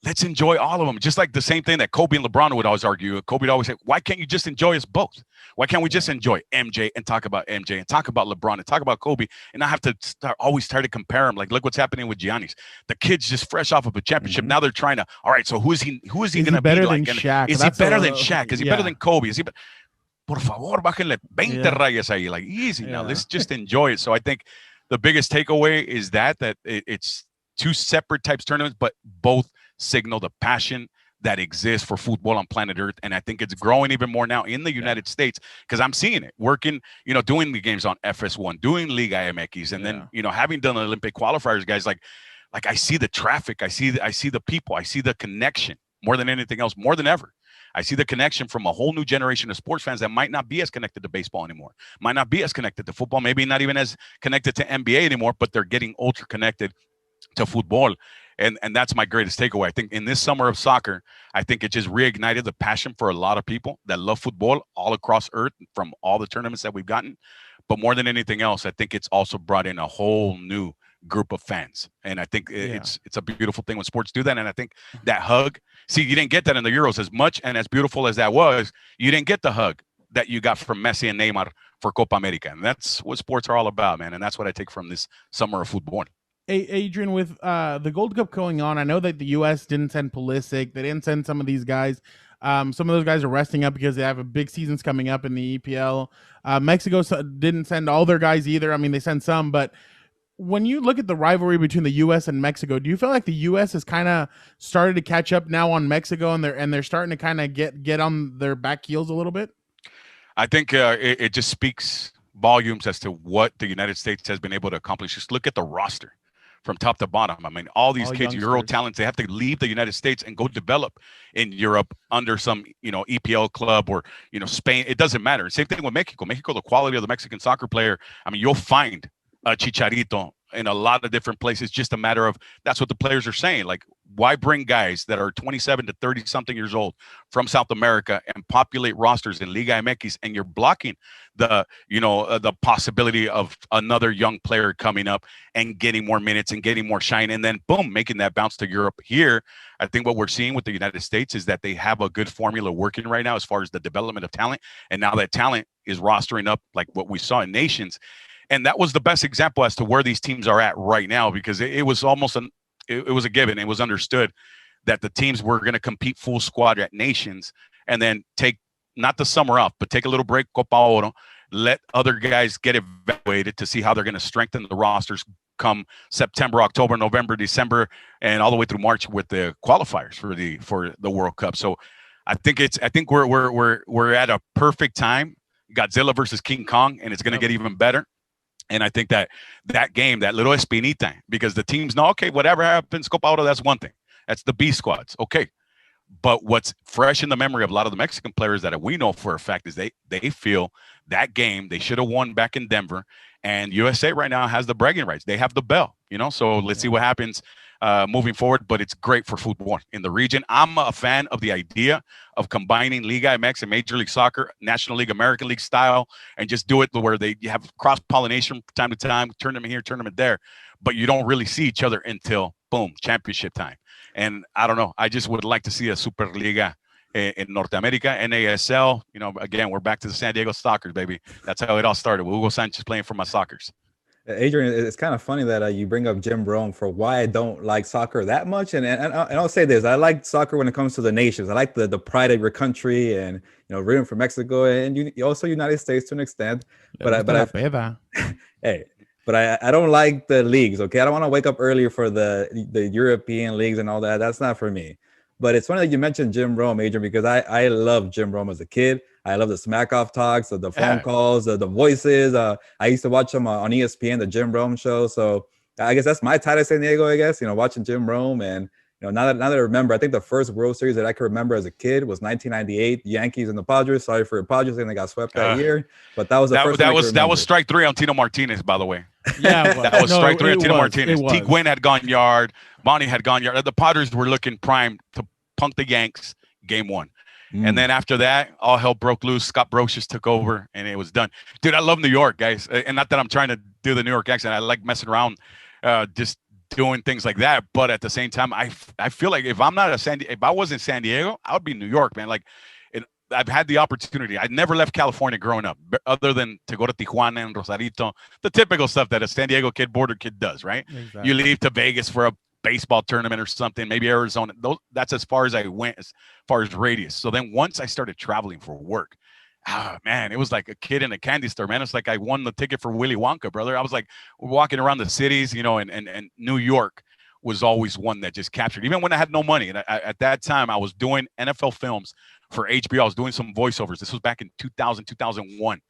Let's enjoy all of them. Just like the same thing that Kobe and LeBron would always argue. Kobe would always say, why can't you just enjoy us both? Why can't we just enjoy MJ and talk about MJ and talk about LeBron and talk about Kobe, and not have to always try to compare them? Like, look what's happening with Giannis. The kid's just fresh off of a championship. Now they're trying to, all right, so who is he going to be like? Is he better than Shaq? Is he better than Kobe? Is he por favor, bájenle 20 rayas ahí. Like, easy now. Let's just enjoy it. So I think the biggest takeaway is that it's 2 separate types of tournaments, but both signal the passion that exists for football on planet Earth. And I think it's growing even more now in the United States, because I'm seeing it working, doing the games on FS1, doing Liga MX, and then, having done the Olympic qualifiers, guys, like I see the traffic, I see the people, I see the connection more than anything else, more than ever. I see the connection from a whole new generation of sports fans that might not be as connected to baseball anymore, might not be as connected to football, maybe not even as connected to NBA anymore, but they're getting ultra connected to football. And that's my greatest takeaway. I think in this summer of soccer, I think it just reignited the passion for a lot of people that love football all across Earth from all the tournaments that we've gotten. But more than anything else, I think it's also brought in a whole new group of fans. And I think it's a beautiful thing when sports do that. And I think that hug, see, you didn't get that in the Euros as much and as beautiful as that was. You didn't get the hug that you got from Messi and Neymar for Copa America. And that's what sports are all about, man. And that's what I take from this summer of football. Hey, Adrian, with the Gold Cup going on, I know that the U.S. didn't send Pulisic. They didn't send some of these guys. Some of those guys are resting up because they have a big seasons coming up in the EPL. Mexico didn't send all their guys either. I mean, they sent some, but when you look at the rivalry between the U.S. and Mexico, do you feel like the U.S. has kind of started to catch up now on Mexico, and they're starting to kind of get on their back heels a little bit? I think it just speaks volumes as to what the United States has been able to accomplish. Just look at the roster from top to bottom. I mean, all these kids, Euro talents, they have to leave the United States and go develop in Europe under some, EPL club or, Spain. It doesn't matter. Same thing with Mexico. Mexico, the quality of the Mexican soccer player, I mean, you'll find a Chicharito in a lot of different places. Just a matter of, that's what the players are saying. Like, why bring guys that are 27 to 30 something years old from South America and populate rosters in Liga MX, and you're blocking the possibility of another young player coming up and getting more minutes and getting more shine, and then boom, making that bounce to Europe. Here, I think what we're seeing with the United States is that they have a good formula working right now as far as the development of talent, and now that talent is rostering up like what we saw in Nations. And that was the best example as to where these teams are at right now, because it was almost it was a given. It was understood that the teams were going to compete full squad at Nations and then take not the summer off, but take a little break, Copa Oro, let other guys get evaluated to see how they're going to strengthen the rosters come September, October, November, December, and all the way through March with the qualifiers for the World Cup. So I think we're at a perfect time. Godzilla versus King Kong, and it's going to get even better. And I think that game, that little espinita, because the teams know, okay, whatever happens, Copa Oro, that's one thing. That's the B squads. Okay. But what's fresh in the memory of a lot of the Mexican players that we know for a fact is they feel that game they should have won back in Denver. And USA right now has the bragging rights. They have the bell, So let's see what happens moving forward. But it's great for football in the region. I'm a fan of the idea of combining Liga MX and Major League Soccer, National League, American League style, and just do it where you have cross-pollination from time to time, tournament here, tournament there. But you don't really see each other until, boom, championship time. And I don't know. I just would like to see a Superliga in North America, NASL. Again, we're back to the San Diego Sockers, baby. That's how it all started. Hugo Sanchez playing for my Sockers. Adrian, it's kind of funny that you bring up Jim Rome for why I don't like soccer that much. And I'll say this. I like soccer when it comes to the nations. I like the pride of your country and, rooting for Mexico and also United States to an extent. But I don't like the leagues. Okay. I don't want to wake up earlier for the European leagues and all that. That's not for me. But it's funny that you mentioned Jim Rome, Adrian, because I love Jim Rome as a kid. I love the smack off talks, the phone calls, the voices. I used to watch him on ESPN, the Jim Rome show. So I guess that's my tie to San Diego, I guess, watching Jim Rome. And, now that I remember, I think the first World Series that I can remember as a kid was 1998, Yankees and the Padres. Sorry for your Padres, and they got swept that year. But that was the first that was strike three on Tino Martinez, by the way. Yeah, that was strike three on Tino Martinez. T. Gwynn had gone yard. Bonnie had gone yard. The Padres were looking primed to punk the Yanks game one. And then after that, all hell broke loose. Scott Brocious took over, and it was done. Dude, I love New York, guys. And not that I'm trying to do the New York accent. I like messing around, just doing things like that. But at the same time, I feel like if I wasn't San Diego, I would be New York, man. Like, I've had the opportunity. I never left California growing up, other than to go to Tijuana and Rosarito, the typical stuff that a San Diego kid, border kid does, right? Exactly. You leave to Vegas for a baseball tournament or something, maybe Arizona. That's as far as I went, as far as radius. So then once I started traveling for work, man, it was like a kid in a candy store, man. It's like I won the ticket for Willy Wonka, brother. I was like walking around the cities, and New York was always one that just captured, even when I had no money. And at that time, I was doing NFL films for HBO. I was doing some voiceovers. This was back in 2000, 2001.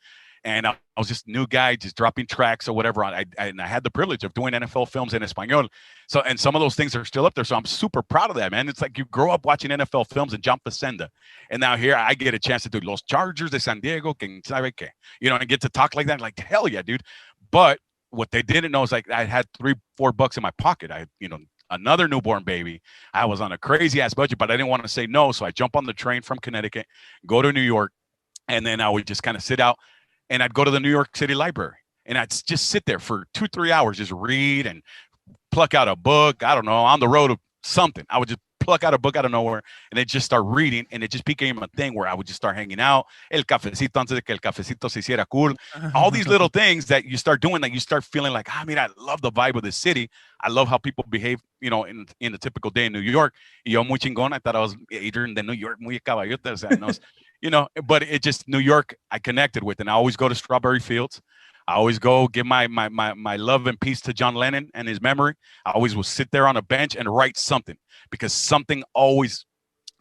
And I was just a new guy, just dropping tracks or whatever. I had the privilege of doing NFL films in Espanol. So, and some of those things are still up there. So I'm super proud of that, man. It's like you grow up watching NFL films and John Facenda. And now here I get a chance to do Los Chargers de San Diego, and get to talk like that. Like, hell yeah, dude. But what they didn't know is like I had $3-4 in my pocket. I had, another newborn baby. I was on a crazy ass budget, but I didn't want to say no. So I jump on the train from Connecticut, go to New York, and then I would just kind of sit out and I'd go to the New York City Library, and I'd just sit there for 2-3 hours, just read and pluck out a book. I don't know, on the road of something. I would just pluck out a book out of nowhere and then just start reading, and it just became a thing where I would just start hanging out. El cafecito antes de que el cafecito se hiciera cool. All these little things that you start doing, that you start feeling like, I mean, I love the vibe of this city. I love how people behave, you know, in the typical day in New York. Y yo muy chingón. I thought I was Adrian de New York, muy caballota. O sea, no, you know, but it just, New York, I connected with, and I always go to Strawberry Fields. I always go give my love and peace to John Lennon and his memory. I always will sit there on a bench and write something, because something always,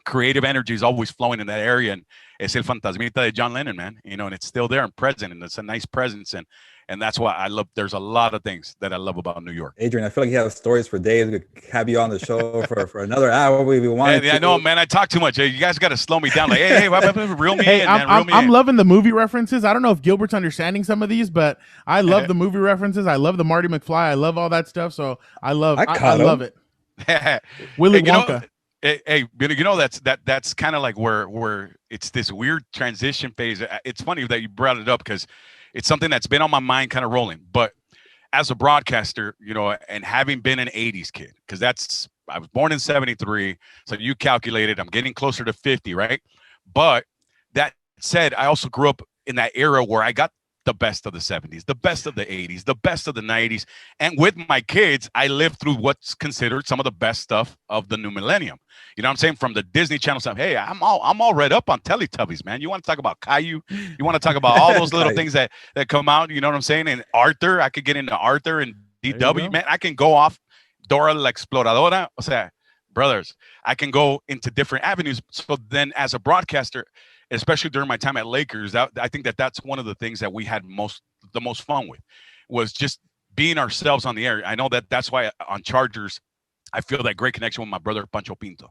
creative energy is always flowing in that area. And es el fantasmita de John Lennon, man, you know, and it's still there and present, and it's a nice presence. And that's why I love, there's a lot of things that I love about New York. Adrian, I feel like you have stories for days. We could have you on the show for another hour. We want. I know, man. I talk too much. You guys got to slow me down. Like, hey, reel me in, man. I'm loving the movie references. I don't know if Gilbert's understanding some of these, but I love the movie references. I love the Marty McFly. I love all that stuff. So I love it. Willy Wonka. You know, that's kind of like where it's this weird transition phase. It's funny that you brought it up, because it's something that's been on my mind kind of rolling. But as a broadcaster, you know, and having been an 80s kid, because I was born in 73. So you calculated, I'm getting closer to 50, right? But that said, I also grew up in that era where I got the best of the 70s, the best of the 80s, the best of the 90s. And with my kids, I lived through what's considered some of the best stuff of the new millennium. You know what I'm saying? From the Disney Channel stuff. Hey, I'm all read up on Teletubbies, man. You want to talk about Caillou? You want to talk about all those little things that come out? You know what I'm saying? And Arthur, I could get into Arthur and DW, man. I can go off Dora la Exploradora. O sea, brothers, I can go into different avenues. So then as a broadcaster, especially during my time at Lakers, I think that's one of the things that we had the most fun with, was just being ourselves on the air. I know that's why on Chargers, I feel that great connection with my brother Pancho Pinto.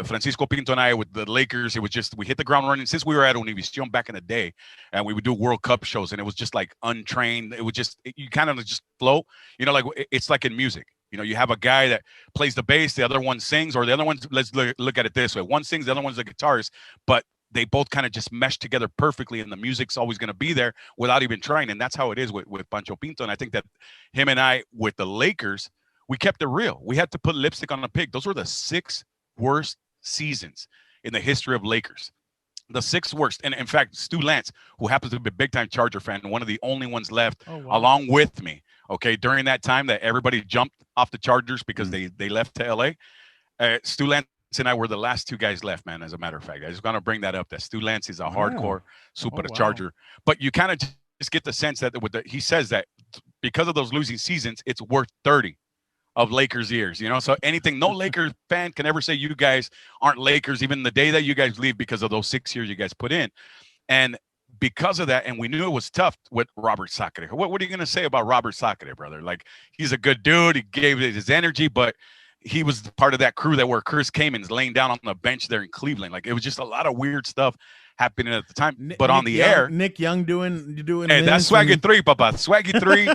Francisco Pinto and I with the Lakers, it was just, we hit the ground running since we were at Univision back in the day, and we would do World Cup shows, and it was just like untrained. It would just, you kind of just flow, you know, like it's like in music. You know, you have a guy that plays the bass, the other one sings, or the other one, let's look at it this way. One sings, the other one's the guitarist, but they both kind of just mesh together perfectly, and the music's always going to be there without even trying. And that's how it is with Pancho Pinto. And I think that him and I, with the Lakers, we kept it real. We had to put lipstick on a pig. Those were the 6 worst seasons in the history of Lakers. The 6 worst. And in fact, Stu Lance, who happens to be a big-time Charger fan, one of the only ones left along with me, okay, during that time that everybody jumped off the Chargers because they left to L.A., Stu Lance and I were the last 2 guys left, man, as a matter of fact. I just want to bring that up, that Stu Lance is a hardcore Charger. But you kind of just get the sense that he says that because of those losing seasons, it's worth 30 of Lakers years, you know? So no Lakers fan can ever say you guys aren't Lakers, even the day that you guys leave, because of those 6 years you guys put in. And because of that, and we knew it was tough with Robert Sacre. What are you going to say about Robert Sacre, brother? Like, he's a good dude. He gave it his energy, but he was part of that crew where Chris Kamen's laying down on the bench there in Cleveland. Like, it was just a lot of weird stuff happening at the time. But on the air, Nick Young doing hey, that's Swaggy 3, Papa. Swaggy 3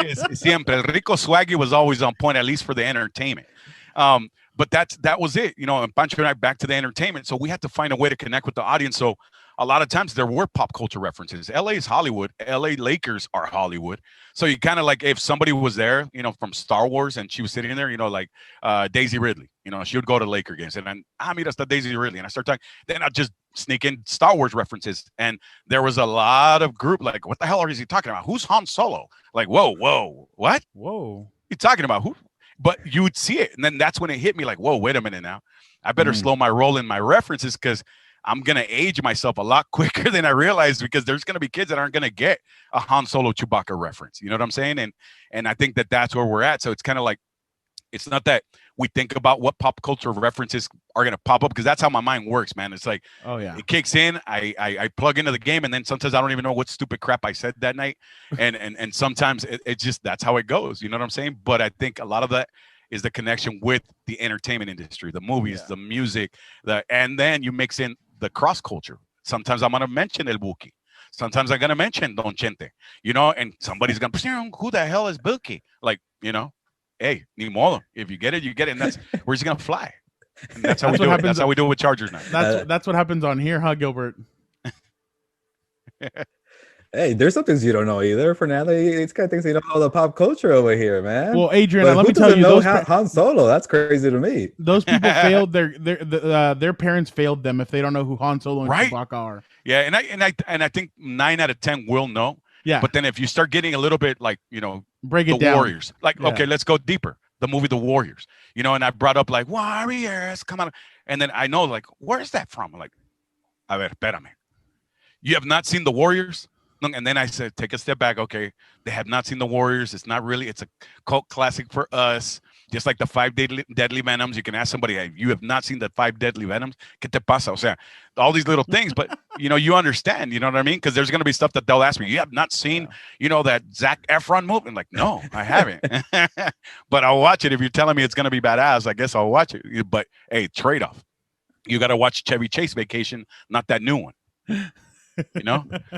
is siempre. Rico Swaggy was always on point, at least for the entertainment. But that was it, you know. And Pancho and I back to the entertainment, so we had to find a way to connect with the audience. So a lot of times there were pop culture references. LA is Hollywood. LA Lakers are Hollywood. So you kind of like, if somebody was there, you know, from Star Wars, and she was sitting there, you know, like Daisy Ridley, you know, she would go to Laker games, and then mira, está Daisy Ridley, and I start talking. Then I'd just sneak in Star Wars references, and there was a lot of group like, what the hell is he talking about? Who's Han Solo? Like, whoa, what? Whoa, you talking about who? But you would see it, and then that's when it hit me like, whoa, wait a minute now. I better slow my roll in my references, because I'm going to age myself a lot quicker than I realized, because there's going to be kids that aren't going to get a Han Solo Chewbacca reference. You know what I'm saying? And I think that's where we're at. So it's kind of like, it's not that we think about what pop culture references are going to pop up, because that's how my mind works, man. It's like, it kicks in, I plug into the game, and then sometimes I don't even know what stupid crap I said that night. And sometimes it just, that's how it goes. You know what I'm saying? But I think a lot of that is the connection with the entertainment industry, the movies, the music, and then you mix in the cross culture. Sometimes I'm going to mention El Buki. Sometimes I'm going to mention Don Chente, you know, and somebody's going to, who the hell is Buki? Like, you know, hey, ni modo. If you get it, you get it. And that's where he's going to fly. And that's how we do it. That's how we do it with Chargers now. That's what happens on here, huh, Gilbert? Hey, there's some things you don't know either, Fernando. It's kind of things you don't know the pop culture over here, man. Well, Adrian, But let who me tell doesn't you, know those Han Solo? That's crazy to me. those people failed their parents failed them if they don't know who Han Solo and Right. Chewbacca are. Yeah, and I think 9 out of 10 will know. Yeah, But then if you start getting a little bit like, break the it down. Warriors, like, Yeah. okay, let's go deeper. The movie The Warriors, and I brought up like Warriors, come on. And then I know like, where's that from? I'm like, a ver, espérame. You have not seen The Warriors? And then I said, take a step back. Okay, they have not seen The Warriors. It's not really, it's a cult classic for us. Just like the Five Deadly Venoms. You can ask somebody, hey, you have not seen the Five Deadly Venoms? ¿Qué te pasa? O sea, all these little things, but, you understand, you know what I mean? Because there's going to be stuff that they'll ask me. You have not seen, that Zac Efron movie? I'm like, no, I haven't. But I'll watch it. If you're telling me it's going to be badass, I guess I'll watch it. But, hey, trade-off. You got to watch Chevy Chase Vacation, not that new one.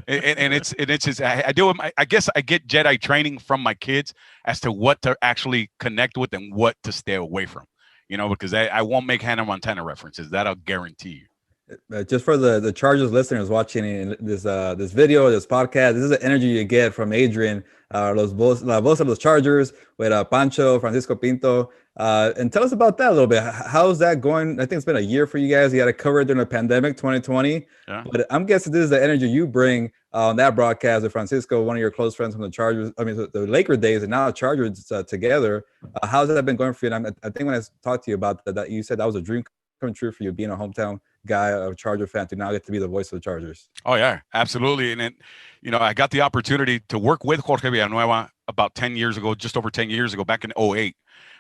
And it's just I guess I get Jedi training from my kids as to what to actually connect with and what to stay away from, because I won't make Hannah Montana references. That I'll guarantee you. Just for the Chargers listeners watching this video, this podcast, this is the energy you get from Adrian, la voz of los Chargers with Pancho, Francisco Pinto. And tell us about that a little bit. How's that going? I think it's been a year for you guys. You had to cover it during the pandemic, 2020. Yeah. But I'm guessing this is the energy you bring on that broadcast with Francisco, one of your close friends from the Chargers. I mean, the Laker days and now Chargers together. How's that been going for you? And I think when I talked to you about that, you said that was a dream come true for you, being a hometown guy, a Charger fan, to now get to be the voice of the Chargers. Oh yeah, absolutely. And then, I got the opportunity to work with Jorge Villanueva about 10 years ago, just over 10 years ago, back in 2008.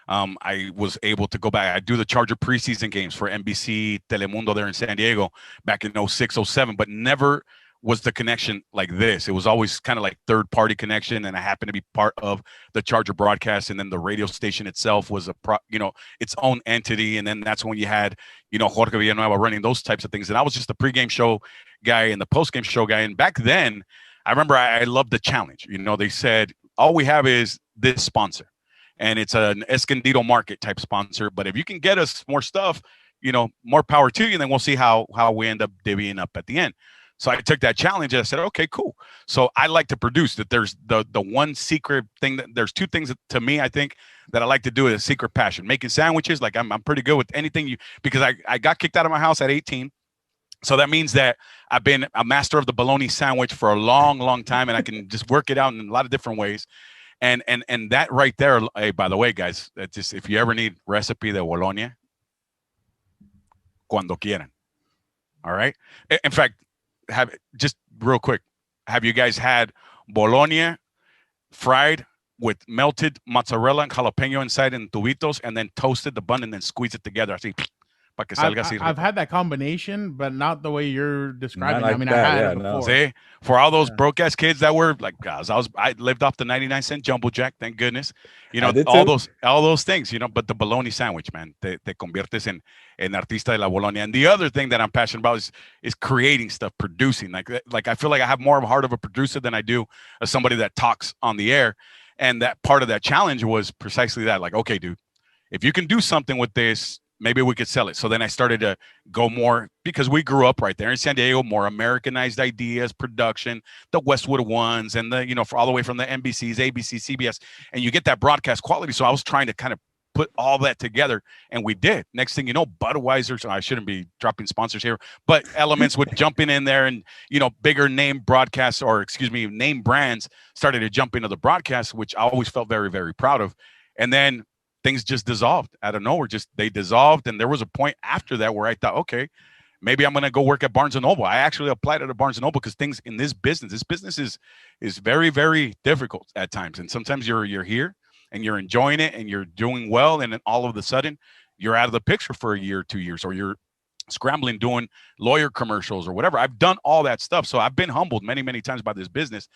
I was able to go back. I do the Charger preseason games for NBC Telemundo there in San Diego back in 2006, 2007, but never was the connection like this. It was always kind of like third-party connection, and I happened to be part of the Charger broadcast, and then the radio station itself was its own entity, and then that's when you had, Jorge Villanueva running those types of things, and I was just the pregame show guy and the postgame show guy, and back then, I remember I loved the challenge. They said, all we have is this sponsor, and it's an Escondido Market type sponsor, but if you can get us more stuff, more power to you, and then we'll see how we end up divvying up at the end. So I took that challenge and I said, okay, cool. So I like to produce that. There's the one secret thing there's two things to me, I think, that I like to do, is a secret passion. Making sandwiches. Like I'm pretty good with anything because I got kicked out of my house at 18. So that means that I've been a master of the bologna sandwich for a long, long time, and I can just work it out in a lot of different ways. And that right there, hey, by the way, guys, just if you ever need recipe de bologna, cuando quieran. All right. In fact, just real quick, have you guys had bologna fried with melted mozzarella and jalapeno inside in tubitos, and then toasted the bun and then squeeze it together? Así, para que salga así. I've had that combination, but not the way you're describing. Like I mean, that, I had yeah, it before. no. See, for all those broke ass kids that were like, guys, I lived off the 99-cent Jumbo Jack, thank goodness. All those things, but the bologna sandwich, man, te conviertes en artista de la bologna. And the other thing that I'm passionate about is creating stuff, producing. Like I feel like I have more of a heart of a producer than I do as somebody that talks on the air. And that part of that challenge was precisely that. Like, okay, dude, if you can do something with this, maybe we could sell it. So then I started to go more, because we grew up right there in San Diego, more Americanized ideas, production, the Westwood ones, and the, for all the way from the NBCs, ABC, CBS, and you get that broadcast quality. So I was trying to kind of put all that together, and we did. Next thing you know, Budweiser, so I shouldn't be dropping sponsors here, but Elements would jump in there, and, bigger name broadcasts, or name brands started to jump into the broadcast, which I always felt very, very proud of. And then things just dissolved out of nowhere. They dissolved. And there was a point after that where I thought, okay, maybe I'm going to go work at Barnes & Noble. I actually applied at Barnes & Noble because things in this business is very, very difficult at times. And sometimes you're here and you're enjoying it and you're doing well. And then all of a sudden you're out of the picture for a year or 2 years, or you're scrambling doing lawyer commercials or whatever. I've done all that stuff. So I've been humbled many, many times by this business.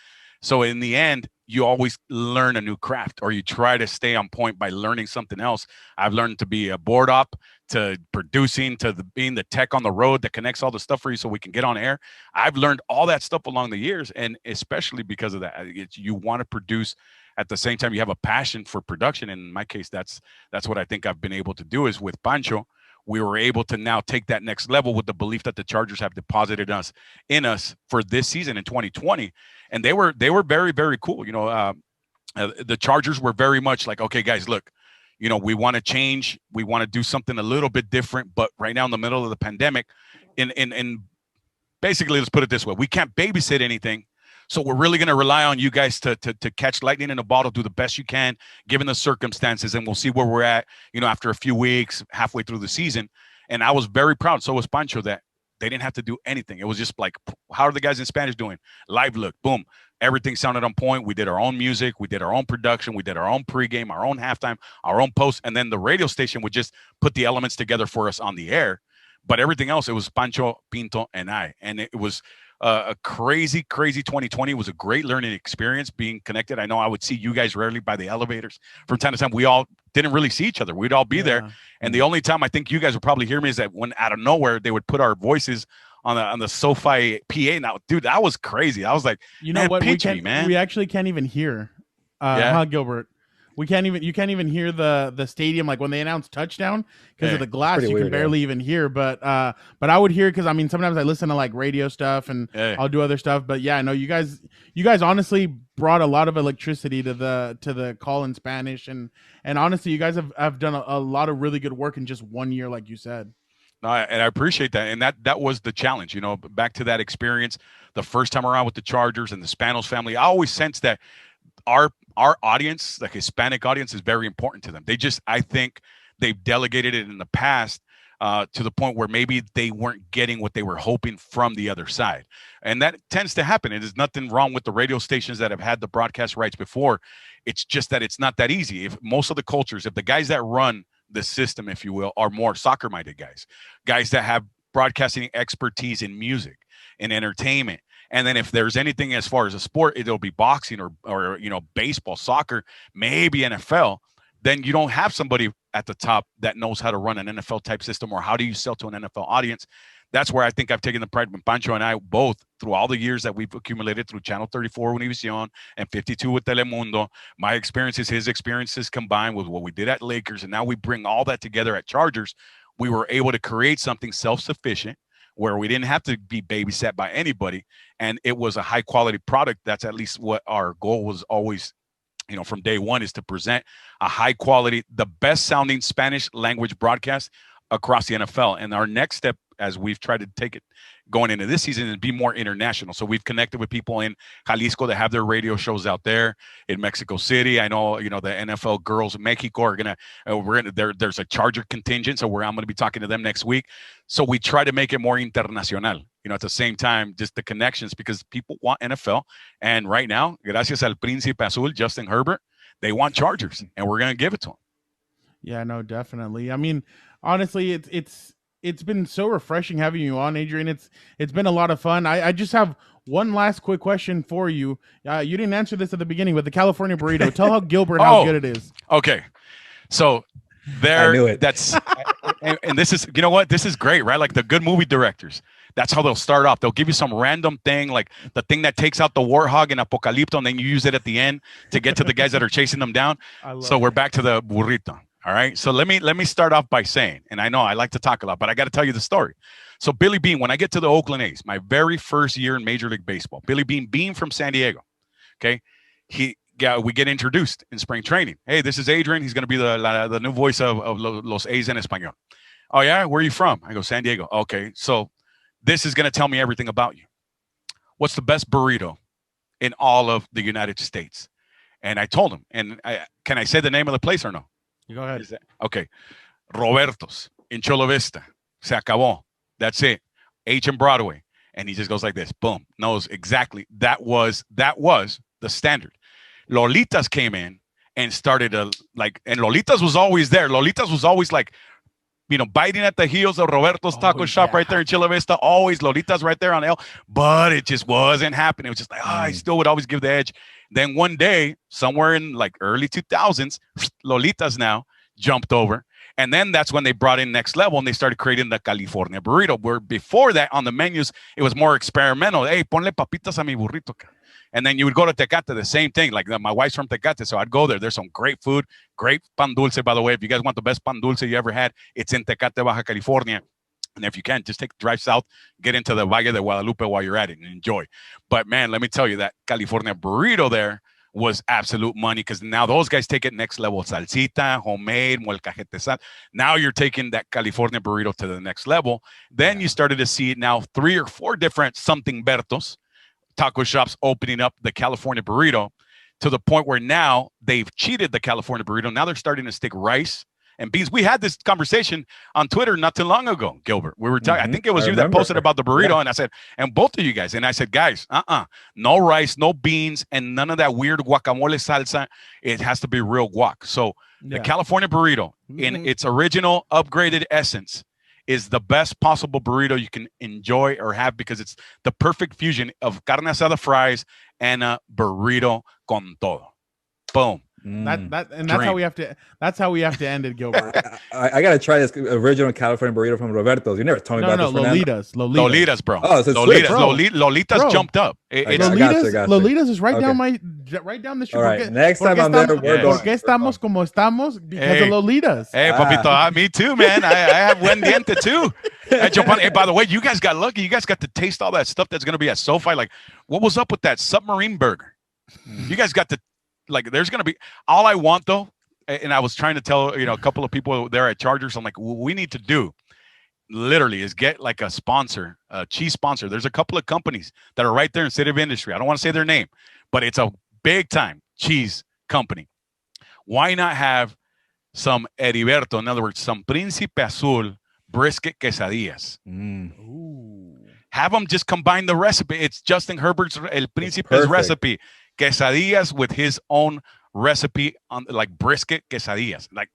So in the end, you always learn a new craft, or you try to stay on point by learning something else. I've learned to be a board op, to producing, to being the tech on the road that connects all the stuff for you so we can get on air. I've learned all that stuff along the years, and especially because of that, you want to produce at the same time you have a passion for production. And in my case, that's what I think I've been able to do, is with Pancho. we were able to now take that next level with the belief that the Chargers have deposited in us for this season in 2020. And they were very, very cool. The Chargers were very much like, okay, guys, look, we want to change. We want to do something a little bit different. But right now in the middle of the pandemic, in basically, let's put it this way, we can't babysit anything. So we're really going to rely on you guys to catch lightning in a bottle, do the best you can, given the circumstances, and we'll see where we're at, after a few weeks, halfway through the season. And I was very proud, so was Pancho, that they didn't have to do anything. It was just like, how are the guys in Spanish doing? Live look, boom. Everything sounded on point. We did our own music. We did our own production. We did our own pregame, our own halftime, our own post. And then the radio station would just put the elements together for us on the air. But everything else, it was Pancho, Pinto, and I. And it was a crazy 2020. It was a great learning experience being connected. I know I would see you guys rarely by the elevators. From time to time, we all didn't really see each other. We'd all be there. And the only time I think you guys would probably hear me is that when out of nowhere, they would put our voices on the SoFi PA. Now, dude, that was crazy. I was like, you know what? We actually can't even hear Gilbert. You can't even hear the stadium, like when they announce touchdown, because of the glass. You can barely even hear. But I would hear, because I mean, sometimes I listen to like radio stuff and I'll do other stuff. But yeah, no, you guys honestly brought a lot of electricity to the call in Spanish, and honestly, you guys have done a lot of really good work in just 1 year, like you said. No, and I appreciate that. And that was the challenge, back to that experience, the first time around with the Chargers and the Spanos family. I always sense that our audience, the Hispanic audience, is very important to them. I think they've delegated it in the past to the point where maybe they weren't getting what they were hoping from the other side. And that tends to happen. There's nothing wrong with the radio stations that have had the broadcast rights before. It's just that it's not that easy. If most of the cultures, if the guys that run the system, if you will, are more soccer-minded guys that have broadcasting expertise in music and entertainment. And then if there's anything as far as a sport, it'll be boxing or baseball, soccer, maybe NFL. Then you don't have somebody at the top that knows how to run an NFL type system, or how do you sell to an NFL audience. That's where I think I've taken the pride when Pancho and I both, through all the years that we've accumulated through Channel 34 Univision and 52 with Telemundo, my experiences, his experiences combined with what we did at Lakers, and now we bring all that together at Chargers. We were able to create something self-sufficient where we didn't have to be babysat by anybody, and it was a high-quality product. That's at least what our goal was always, from day one, is to present a high-quality, the best-sounding Spanish language broadcast across the NFL. And our next step, as we've tried to take it going into this season, is be more international. So we've connected with people in Jalisco that have their radio shows out there. In Mexico City, I know, the NFL girls in Mexico are there's a Charger contingent, so I'm gonna be talking to them next week. So we try to make it more internacional, at the same time, just the connections, because people want NFL. And right now, gracias al Príncipe Azul, Justin Herbert, they want Chargers, and we're gonna give it to them. Yeah, no, definitely. I mean, honestly, it's been so refreshing having you on, Adrian. It's been a lot of fun. I just have one last quick question for you. You didn't answer this at the beginning, but the California burrito. Tell how Gilbert how good it is. Okay, so there. I knew it. That's and this is, what, this is great, right? Like the good movie directors. That's how they'll start off. They'll give you some random thing, like the thing that takes out the warthog in Apocalypto, and then you use it at the end to get to the guys that are chasing them down. So we're back to the burrito. All right. So let me start off by saying, and I know I like to talk a lot, but I got to tell you the story. So Billy Beane, when I get to the Oakland A's, my very first year in Major League Baseball, Billy Beane from San Diego. Okay. We get introduced in spring training. Hey, this is Adrian. He's going to be the new voice of Los A's en Español. Oh yeah. Where are you from? I go, San Diego. Okay. So this is going to tell me everything about you. What's the best burrito in all of the United States? And I told him, and can I say the name of the place or no? You go ahead. Okay. Roberto's in Chula Vista. Se acabó. That's it. H and Broadway. And he just goes like this. Boom. Knows exactly. That was the standard. Lolitas came in and started and Lolitas was always there. Lolitas was always like, biting at the heels of Roberto's Taco Shop right there in Chula Vista. Always Lolitas right there on L. But it just wasn't happening. It was just like, I still would always give the edge. Then one day, somewhere in like early 2000s, Lolitas now jumped over. And then that's when they brought in Next Level and they started creating the California burrito, where before that on the menus, it was more experimental. Hey, ponle papitas a mi burrito. And then you would go to Tecate, the same thing. Like my wife's from Tecate, so I'd go there. There's some great food, great pan dulce, by the way. If you guys want the best pan dulce you ever had, it's in Tecate, Baja California. And if you can, just drive south, get into the Valle de Guadalupe while you're at it and enjoy. But man, let me tell you, that California burrito there was absolute money, because now those guys take it next level. Salsita, homemade, molcajete sal. Now you're taking that California burrito to the next level. Then you started to see now 3 or 4 different something Bertos taco shops opening up the California burrito, to the point where now they've cheated the California burrito. Now they're starting to stick rice and beans. We had this conversation on Twitter not too long ago, Gilbert. We were talking, I think it was you that posted about the burrito, and I said, and both of you guys, and I said, guys, no rice, no beans, and none of that weird guacamole salsa. It has to be real guac. So the California burrito, in its original upgraded essence, is the best possible burrito you can enjoy or have, because it's the perfect fusion of carne asada fries and a burrito con todo. Boom. That's how we have to end it, Gilbert. I gotta try this original California burrito from Roberto's. You never told me about this. Lolitas, bro. Oh, so Lolitas bro. jumped up. Lolitas is right down the street. All right, next time I'm there, we're going. Porque estamos como estamos because of Lolitas. Hey, papito, me too, man. I have buen diente too. Hey, by the way, you guys got lucky. You guys got to taste all that stuff that's gonna be at SoFi. Like, what was up with that submarine burger? You guys got to. Like, there's going to be, all I want though, and I was trying to tell, a couple of people there at Chargers, I'm like, what we need to do literally is get like a sponsor, a cheese sponsor. There's a couple of companies that are right there in City of Industry. I don't want to say their name, but it's a big time cheese company. Why not have some Heriberto, in other words, some Príncipe Azul brisket quesadillas? Have them just combine the recipe. It's Justin Herbert's El Príncipe's recipe. Quesadillas with his own recipe on like brisket quesadillas, like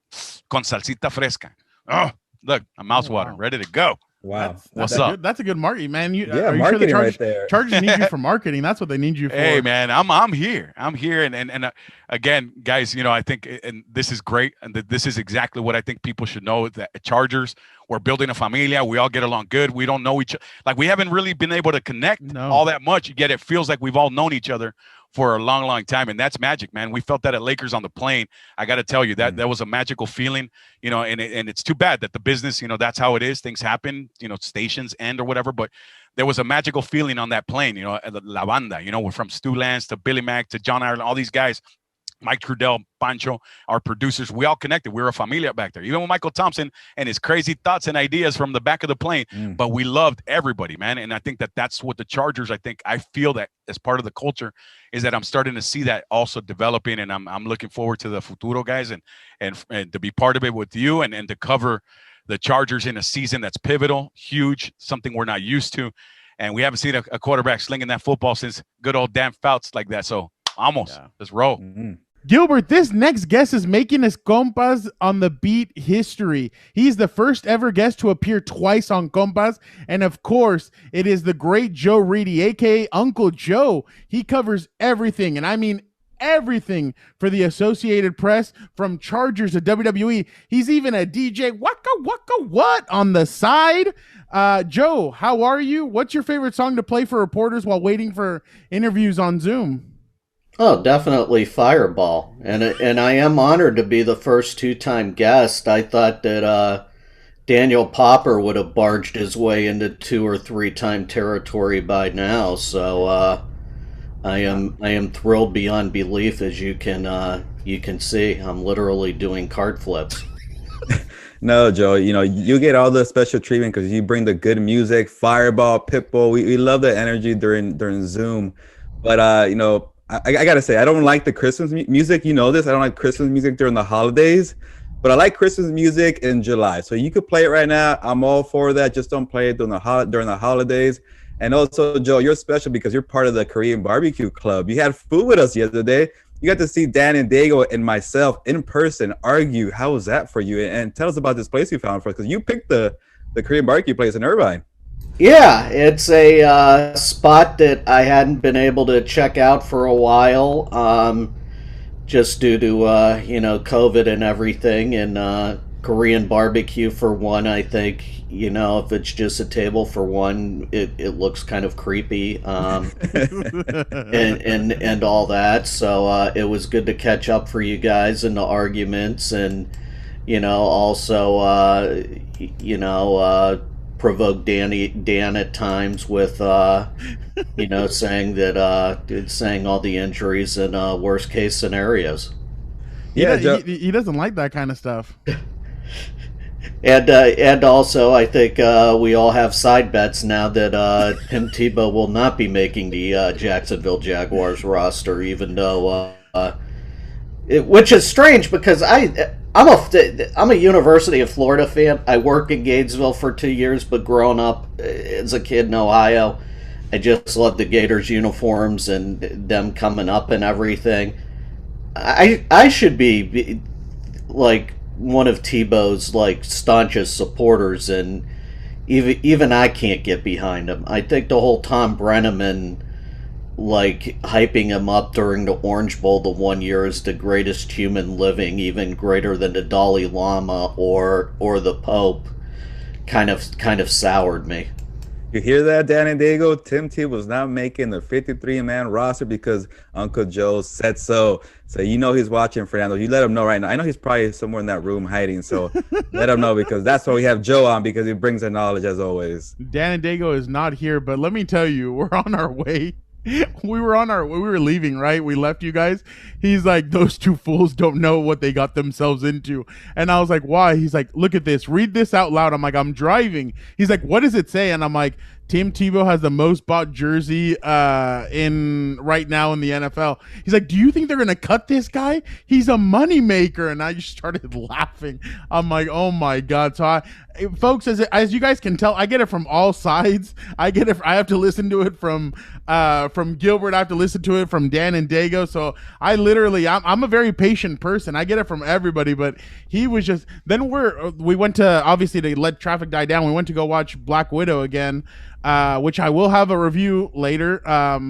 con salsita fresca. Oh, look, a mouth water, ready to go. Wow. What's up? That's a good marketing, man. Marketing sure right there. Chargers need you for marketing. That's what they need you for. Hey, man, I'm here. And again, guys, I think, and this is great, and this is exactly what I think people should know, that at Chargers, we're building a familia. We all get along good. We don't know each other. Like, we haven't really been able to connect all that much, yet it feels like we've all known each other for a long, long time. And that's magic, man. We felt that at Lakers on the plane. I got to tell you, that was a magical feeling, and it's too bad that the business, that's how it is. Things happen, stations end or whatever, but there was a magical feeling on that plane, La Banda, we're from Stu Lance to Billy Mack to John Ireland, all these guys, Mike Trudell, Pancho, our producers, we all connected. We were a familia back there, even with Michael Thompson and his crazy thoughts and ideas from the back of the plane. But we loved everybody, man. And I think that's what the Chargers, I feel that as part of the culture is that I'm starting to see that also developing. And I'm looking forward to the futuro, guys, and to be part of it with you and to cover the Chargers in a season that's pivotal, huge, something we're not used to. And we haven't seen a quarterback slinging that football since good old Dan Fouts like that. So almost, let's roll. Gilbert, this next guest is making his Compas on the Beat history. He's the first ever guest to appear twice on Compas. And of course, it is the great Joe Reedy, aka Uncle Joe. He covers everything, and I mean everything, for the Associated Press, from Chargers to WWE. He's even a DJ waka waka what on the side. Joe, how are you? What's your favorite song to play for reporters while waiting for interviews on Zoom? Oh, definitely Fireball. And I am honored to be the first 2-time guest. I thought that Daniel Popper would have barged his way into 2 or 3-time territory by now. So I am thrilled beyond belief, as you can see. I'm literally doing cart flips. No, Joe, you get all the special treatment because you bring the good music, Fireball, Pitbull. We love the energy during Zoom. But I gotta say, I don't like the Christmas music. You know this. I don't like Christmas music during the holidays, but I like Christmas music in July. So you could play it right now. I'm all for that. Just don't play it during the holidays. And also, Joe, you're special because you're part of the Korean barbecue club. You had food with us the other day. You got to see Dan and Daygo and myself in person argue. How was that for you? And tell us about this place you found for us, because you picked the Korean barbecue place in Irvine. Yeah, it's a spot that I hadn't been able to check out for a while, just due to COVID and everything. And Korean barbecue for one. I think, if it's just a table for one, it looks kind of creepy, and all that. So it was good to catch up for you guys in the arguments, and also provoke Dan at times with saying all the injuries and worst case scenarios. Yeah, he doesn't like that kind of stuff. And also, I think we all have side bets now that Tim Tebow will not be making the Jacksonville Jaguars roster, even though, which is strange because I'm a University of Florida fan. I worked in Gainesville for 2 years, but growing up as a kid in Ohio, I just loved the Gators uniforms and them coming up and everything. I should be like one of Tebow's staunchest supporters, and even I can't get behind him. I think the whole Tom Brenneman hyping him up during the Orange Bowl the one year as the greatest human living, even greater than the Dalai Lama or the Pope, kind of soured me. You hear that, Dan and Daygo? Tim Tebow was not making the 53-man roster because Uncle Joe said so. So he's watching, Fernando. You let him know right now. I know he's probably somewhere in that room hiding, so let him know, because that's why we have Joe on, because he brings the knowledge as always. Dan and Daygo is not here, but let me tell you, we're on our way. We were leaving, right? We left you guys. He's like, those two fools don't know what they got themselves into. And I was like, why? He's like, look at this. Read this out loud. I'm like, I'm driving. He's like, what does it say? And I'm like, Tim Tebow has the most bought jersey in right now in the NFL. He's like, do you think they're going to cut this guy? He's a moneymaker. And I just started laughing. I'm like, oh my God. So folks, as you guys can tell, I get it from all sides. I get it. I have to listen to it from Gilbert. I have to listen to it from Dan and Daygo. So I'm a very patient person. I get it from everybody, but he was just, then we went to, obviously to let traffic die down, we went to go watch Black Widow again, which I will have a review later.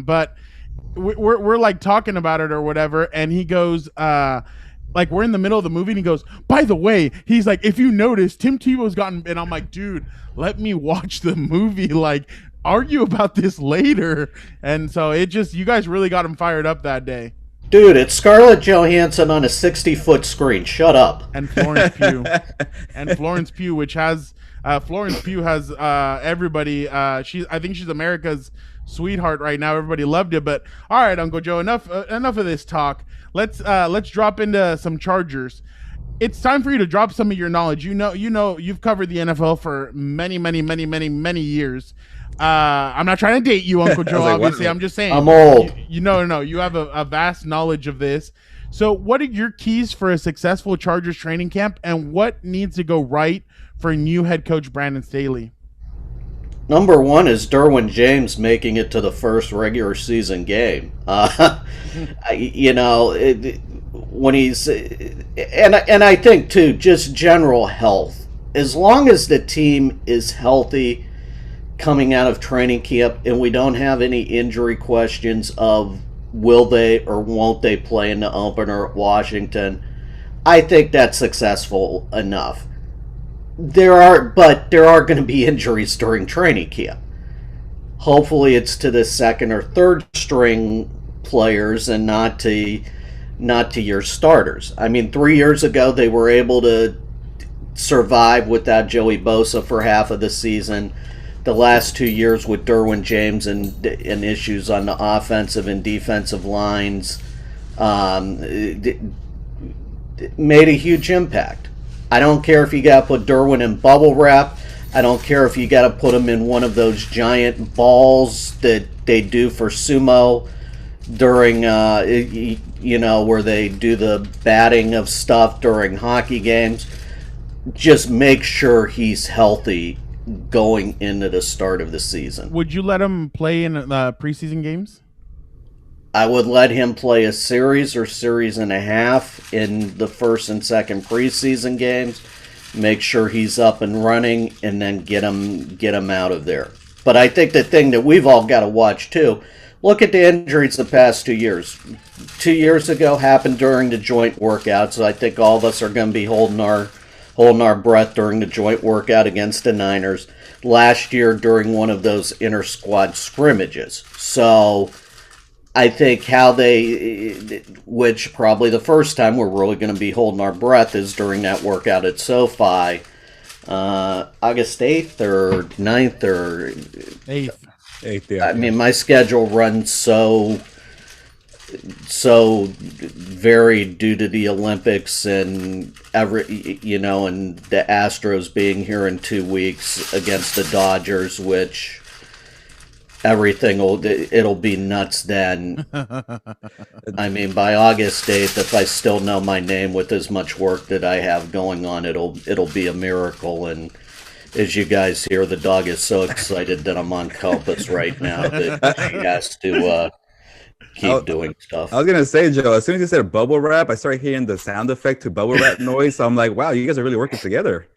But we're talking about it or whatever. And he goes, we're in the middle of the movie, and he goes, by the way, he's like, if you notice, Tim Tebow's gotten, and I'm like, dude, let me watch the movie, argue about this later. And so you guys really got him fired up that day. Dude, it's Scarlett Johansson on a 60-foot screen. Shut up. And Florence Pugh. Which has, Florence Pugh has everybody, I think she's America's sweetheart right now. Everybody loved it. But all right, Uncle Joe, enough of this talk. Let's drop into some Chargers. It's time for you to drop some of your knowledge. You've covered the NFL for many, many, many, many, many years. I'm not trying to date you, Uncle Joe. Obviously, I'm just saying. I'm old. No. You have a vast knowledge of this. So, what are your keys for a successful Chargers training camp, and what needs to go right for new head coach Brandon Staley? Number one is Derwin James making it to the first regular season game. When he's and I think too, just general health. As long as the team is healthy coming out of training camp, and we don't have any injury questions of will they or won't they play in the opener at Washington, I think that's successful enough. There are going to be injuries during training camp. Hopefully it's to the second or third string players and not to your starters. I mean, 3 years ago they were able to survive without Joey Bosa for half of the season. The last 2 years with Derwin James and issues on the offensive and defensive lines made a huge impact. I don't care if you got to put Derwin in bubble wrap. I don't care if you got to put him in one of those giant balls that they do for sumo during, where they do the batting of stuff during hockey games. Just make sure he's healthy going into the start of the season. Would you let him play in preseason games? I would let him play a series or series and a half in the first and second preseason games. Make sure he's up and running, and then get him out of there. But I think the thing that we've all got to watch too, look at the injuries the past 2 years. 2 years ago happened during the joint workouts. So I think all of us are going to be holding our holding our breath during the joint workout against the Niners. Last year during one of those inter-squad scrimmages. So I think which probably the first time we're really going to be holding our breath is during that workout at SoFi. August 8th or 9th or 8th. Yeah. I mean, my schedule runs so varied due to the Olympics and and the Astros being here in 2 weeks against the Dodgers, which it'll be nuts then. I mean, by August 8th, if I still know my name with as much work that I have going on, it'll be a miracle. And as you guys hear, the dog is so excited that I'm on Compas right now that she has to keep doing stuff. I was gonna say, Joe, as soon as you said bubble wrap, I started hearing the sound effect to bubble wrap noise. So I'm like, wow, you guys are really working together.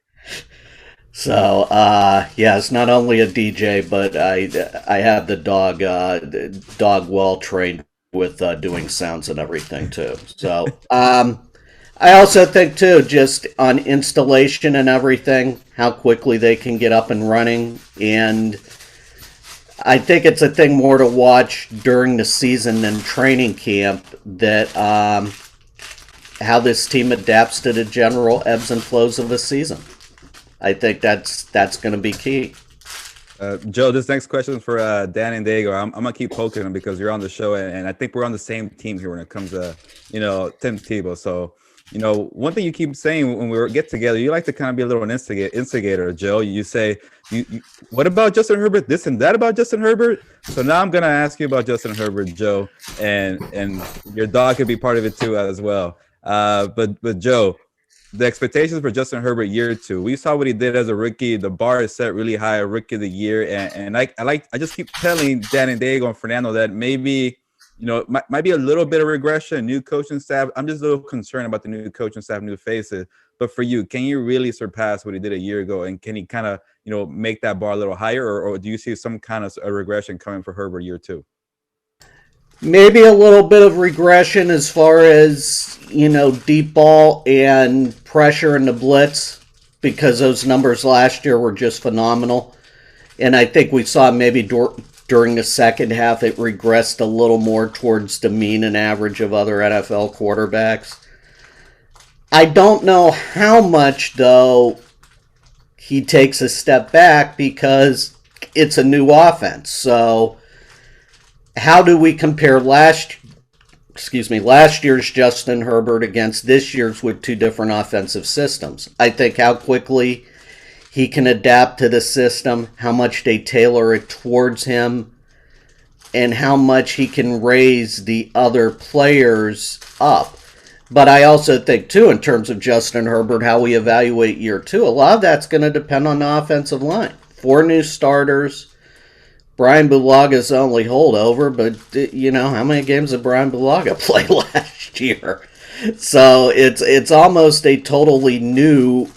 So, it's not only a DJ, but I have the dog well trained with doing sounds and everything too. So, I also think too, just on installation and everything, how quickly they can get up and running. And I think it's a thing more to watch during the season than training camp, that how this team adapts to the general ebbs and flows of the season. I think that's going to be key. Joe, this next question is for Dan and Daygo. I'm gonna keep poking them because you're on the show, and I think we're on the same team here when it comes to Tim Tebow. So one thing you keep saying when we get together, you like to kind of be a little instigator, Joe. You say, what about Justin Herbert? This and that about Justin Herbert. So now I'm gonna ask you about Justin Herbert, Joe, and your dog could be part of it too as well. But Joe, the expectations for Justin Herbert year 2. We saw what he did as a rookie. The bar is set really high, rookie of the year, and I just keep telling Dan and Daygo and Fernando that maybe might be a little bit of regression, new coaching staff. I'm just a little concerned about the new coaching staff, new faces. But for you, can you really surpass what he did a year ago, and can he kind of make that bar a little higher, or do you see some kind of a regression coming for Herbert year 2? Maybe a little bit of regression as far as, deep ball and pressure in the blitz, because those numbers last year were just phenomenal. And I think we saw maybe during the second half it regressed a little more towards the mean and average of other NFL quarterbacks. I don't know how much, though, he takes a step back because it's a new offense. So how do we compare last year's Justin Herbert against this year's with two different offensive systems? I think how quickly he can adapt to the system, how much they tailor it towards him, and how much he can raise the other players up. But I also think, too, in terms of Justin Herbert, how we evaluate year 2, a lot of that's going to depend on the offensive line. 4 new starters. Brian Bulaga's only holdover, but, how many games did Brian Bulaga play last year? So it's almost a totally new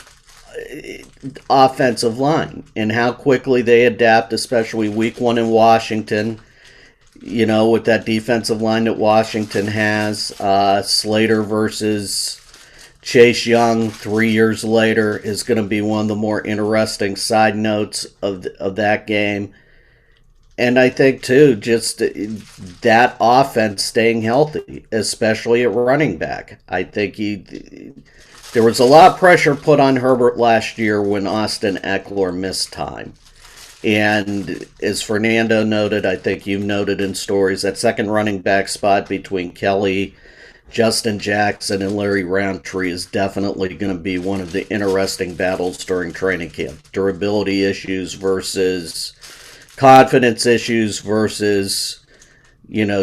offensive line, and how quickly they adapt, especially week 1 in Washington, with that defensive line that Washington has. Slater versus Chase Young 3 years later is going to be one of the more interesting side notes of that game. And I think, too, just that offense staying healthy, especially at running back. I think there was a lot of pressure put on Herbert last year when Austin Eckler missed time. And as Fernando noted, I think you've noted in stories, that second running back spot between Kelly, Justin Jackson, and Larry Roundtree is definitely going to be one of the interesting battles during training camp. Durability issues versus confidence issues versus,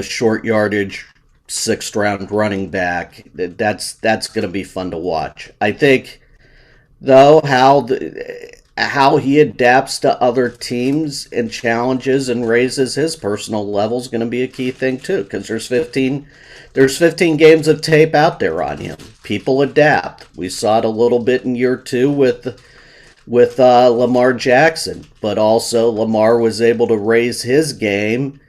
short yardage, 6th round running back. That's going to be fun to watch. I think, though, how he adapts to other teams and challenges and raises his personal level is going to be a key thing too, because there's 15 games of tape out there on him. People adapt. We saw it a little bit in year 2 with Lamar Jackson, but also Lamar was able to raise his game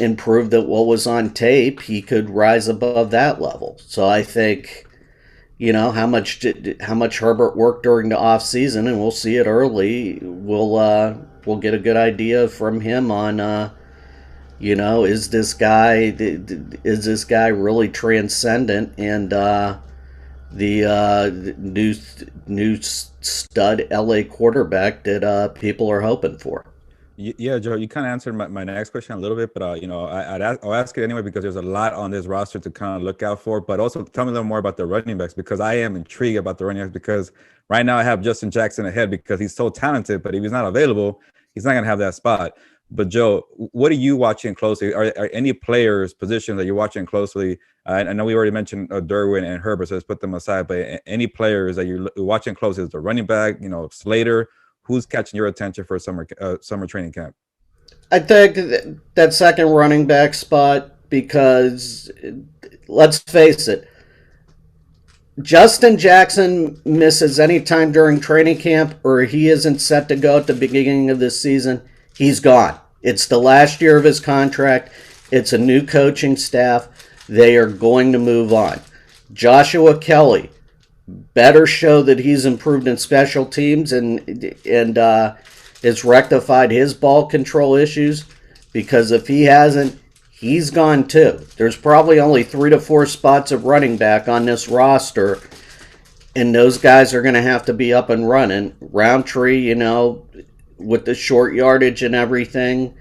and prove that what was on tape, he could rise above that level. So I think, how much Herbert worked during the off season, and we'll see it early. We'll get a good idea from him on is this guy really transcendent and the new stud LA quarterback that people are hoping for. Yeah, Joe, you kind of answered my next question a little bit, but I'll ask it anyway because there's a lot on this roster to kind of look out for. But also tell me a little more about the running backs, because I am intrigued about the running backs, because right now I have Justin Jackson ahead because he's so talented, but if he's not available, he's not going to have that spot. But Joe, what are you watching closely? Are any players, positions that you're watching closely? I know we already mentioned Derwin and Herbert, so let's put them aside. But any players that you're watching closely, is the running back, Slater? Who's catching your attention for summer training camp? I think that second running back spot, because let's face it, Justin Jackson misses any time during training camp or he isn't set to go at the beginning of this season, he's gone. It's the last year of his contract. It's a new coaching staff. They are going to move on. Joshua Kelly better show that he's improved in special teams and has rectified his ball control issues, because if he hasn't, he's gone too. There's probably only 3 to 4 spots of running back on this roster, and those guys are going to have to be up and running. Roundtree, with the short yardage and everything,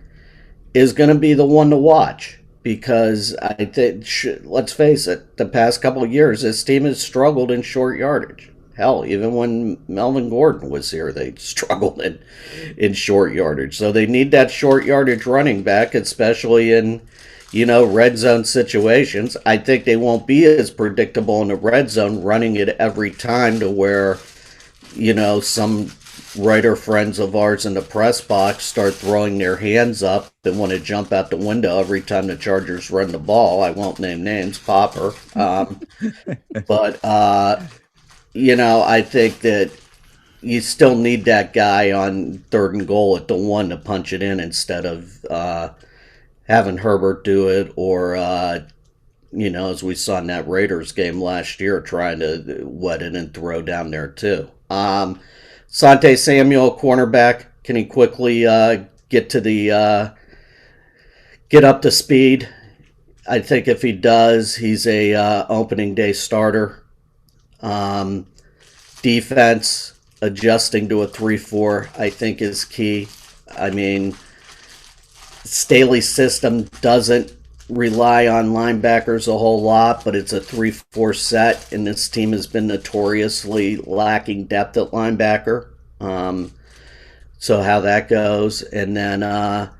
is going to be the one to watch. Because I think, let's face it, the past couple of years, this team has struggled in short yardage. Hell, even when Melvin Gordon was here, they struggled in short yardage. So they need that short yardage running back, especially in, red zone situations. I think they won't be as predictable in the red zone, running it every time to where, some writer friends of ours in the press box start throwing their hands up and want to jump out the window every time the Chargers run the ball. I won't name names, Popper. But, I think that you still need that guy on 3rd and goal at the 1 to punch it in instead of having Herbert do it or, as we saw in that Raiders game last year, trying to wet it and throw down there too. Sante Samuel, cornerback, can he quickly get up to speed? I think if he does, he's a opening day starter. Defense, adjusting to a 3-4, I think is key. I mean, Staley's system doesn't rely on linebackers a whole lot, but it's a 3-4 set, and this team has been notoriously lacking depth at linebacker. So how that goes, and then at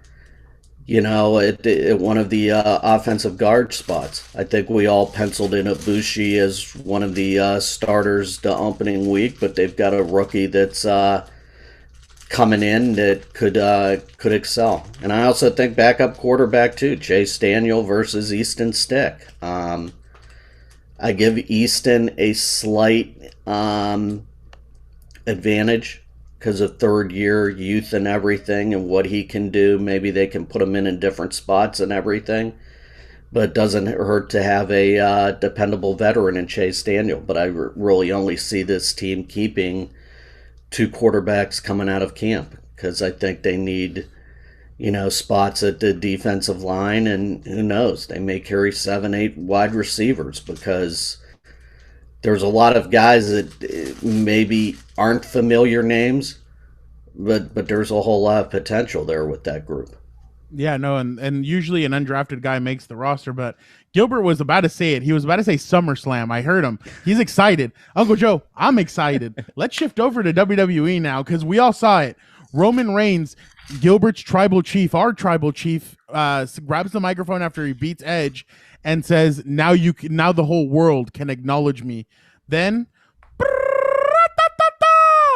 one of the offensive guard spots, I think we all penciled in Ibushi as one of the starters the opening week, but they've got a rookie that's coming in that could excel. And I also think backup quarterback too, Chase Daniel versus Easton Stick. I give Easton a slight advantage because of 3rd year youth and everything and what he can do. Maybe they can put him in different spots and everything, but it doesn't hurt to have a dependable veteran in Chase Daniel. But I really only see this team keeping 2 quarterbacks coming out of camp, because I think they need, spots at the defensive line, and who knows, they may carry 7-8 wide receivers, because there's a lot of guys that maybe aren't familiar names, but there's a whole lot of potential there with that group. Yeah, no, and usually an undrafted guy makes the roster, but Gilbert was about to say it. He was about to say SummerSlam. I heard him. He's excited. Uncle Joe, I'm excited. Let's shift over to WWE now, because we all saw it. Roman Reigns, Gilbert's tribal chief, our tribal chief, grabs the microphone after he beats Edge and says, now the whole world can acknowledge me. Then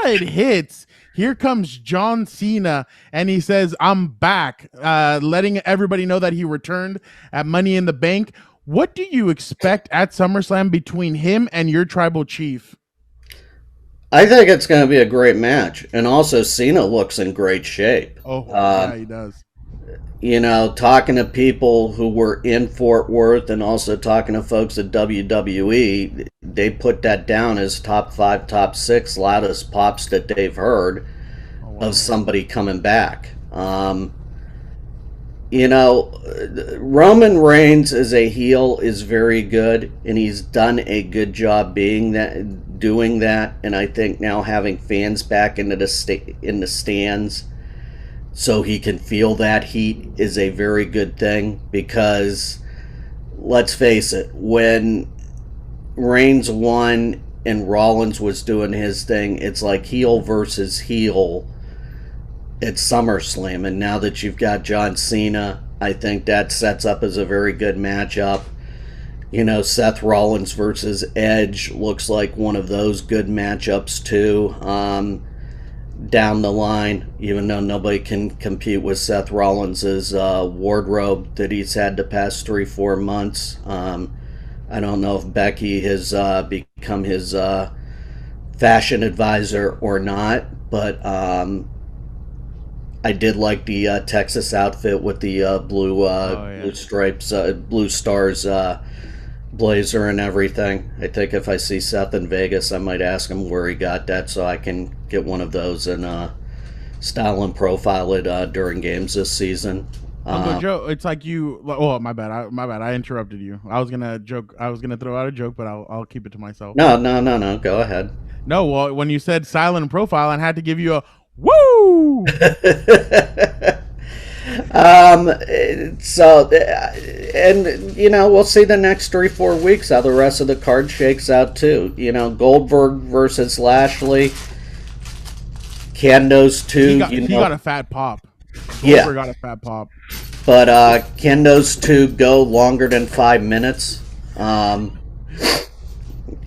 it hits. Here comes John Cena, and he says, I'm back, letting everybody know that he returned at Money in the Bank. What do you expect at SummerSlam between him and your tribal chief? I think it's going to be a great match. And also, Cena looks in great shape. Oh, yeah, he does. talking to people who were in Fort Worth and also talking to folks at WWE, they put that down as top 5, top 6 loudest pops that they've heard of somebody coming back. Roman Reigns as a heel is very good, and he's done a good job doing that. And I think now having fans back in the stands, so he can feel that heat, is a very good thing, because let's face it, when Reigns won and Rollins was doing his thing, it's like heel versus heel at SummerSlam. And now that you've got John Cena, I think that sets up as a very good matchup. Seth Rollins versus Edge looks like one of those good matchups too. Down the line, even though nobody can compete with Seth Rollins' wardrobe that he's had the past 3-4 months. I don't know if Becky has become his fashion advisor or not, but I did like the Texas outfit with the blue stripes, blue stars blazer and everything. I think if I see Seth in Vegas, I might ask him where he got that so I can get one of those and style and profile it during games this season. Uncle Joe, it's like you. Oh, my bad. I interrupted you. I was gonna joke. I was gonna throw out a joke, but I'll keep it to myself. No. Go ahead. No, well, when you said silent profile, I had to give you a woo. We'll see the next 3-4 weeks how the rest of the card shakes out too. Goldberg versus Lashley. Can those two? He got a fat pop. Goldberg got a fat pop. But can those two go longer than 5 minutes?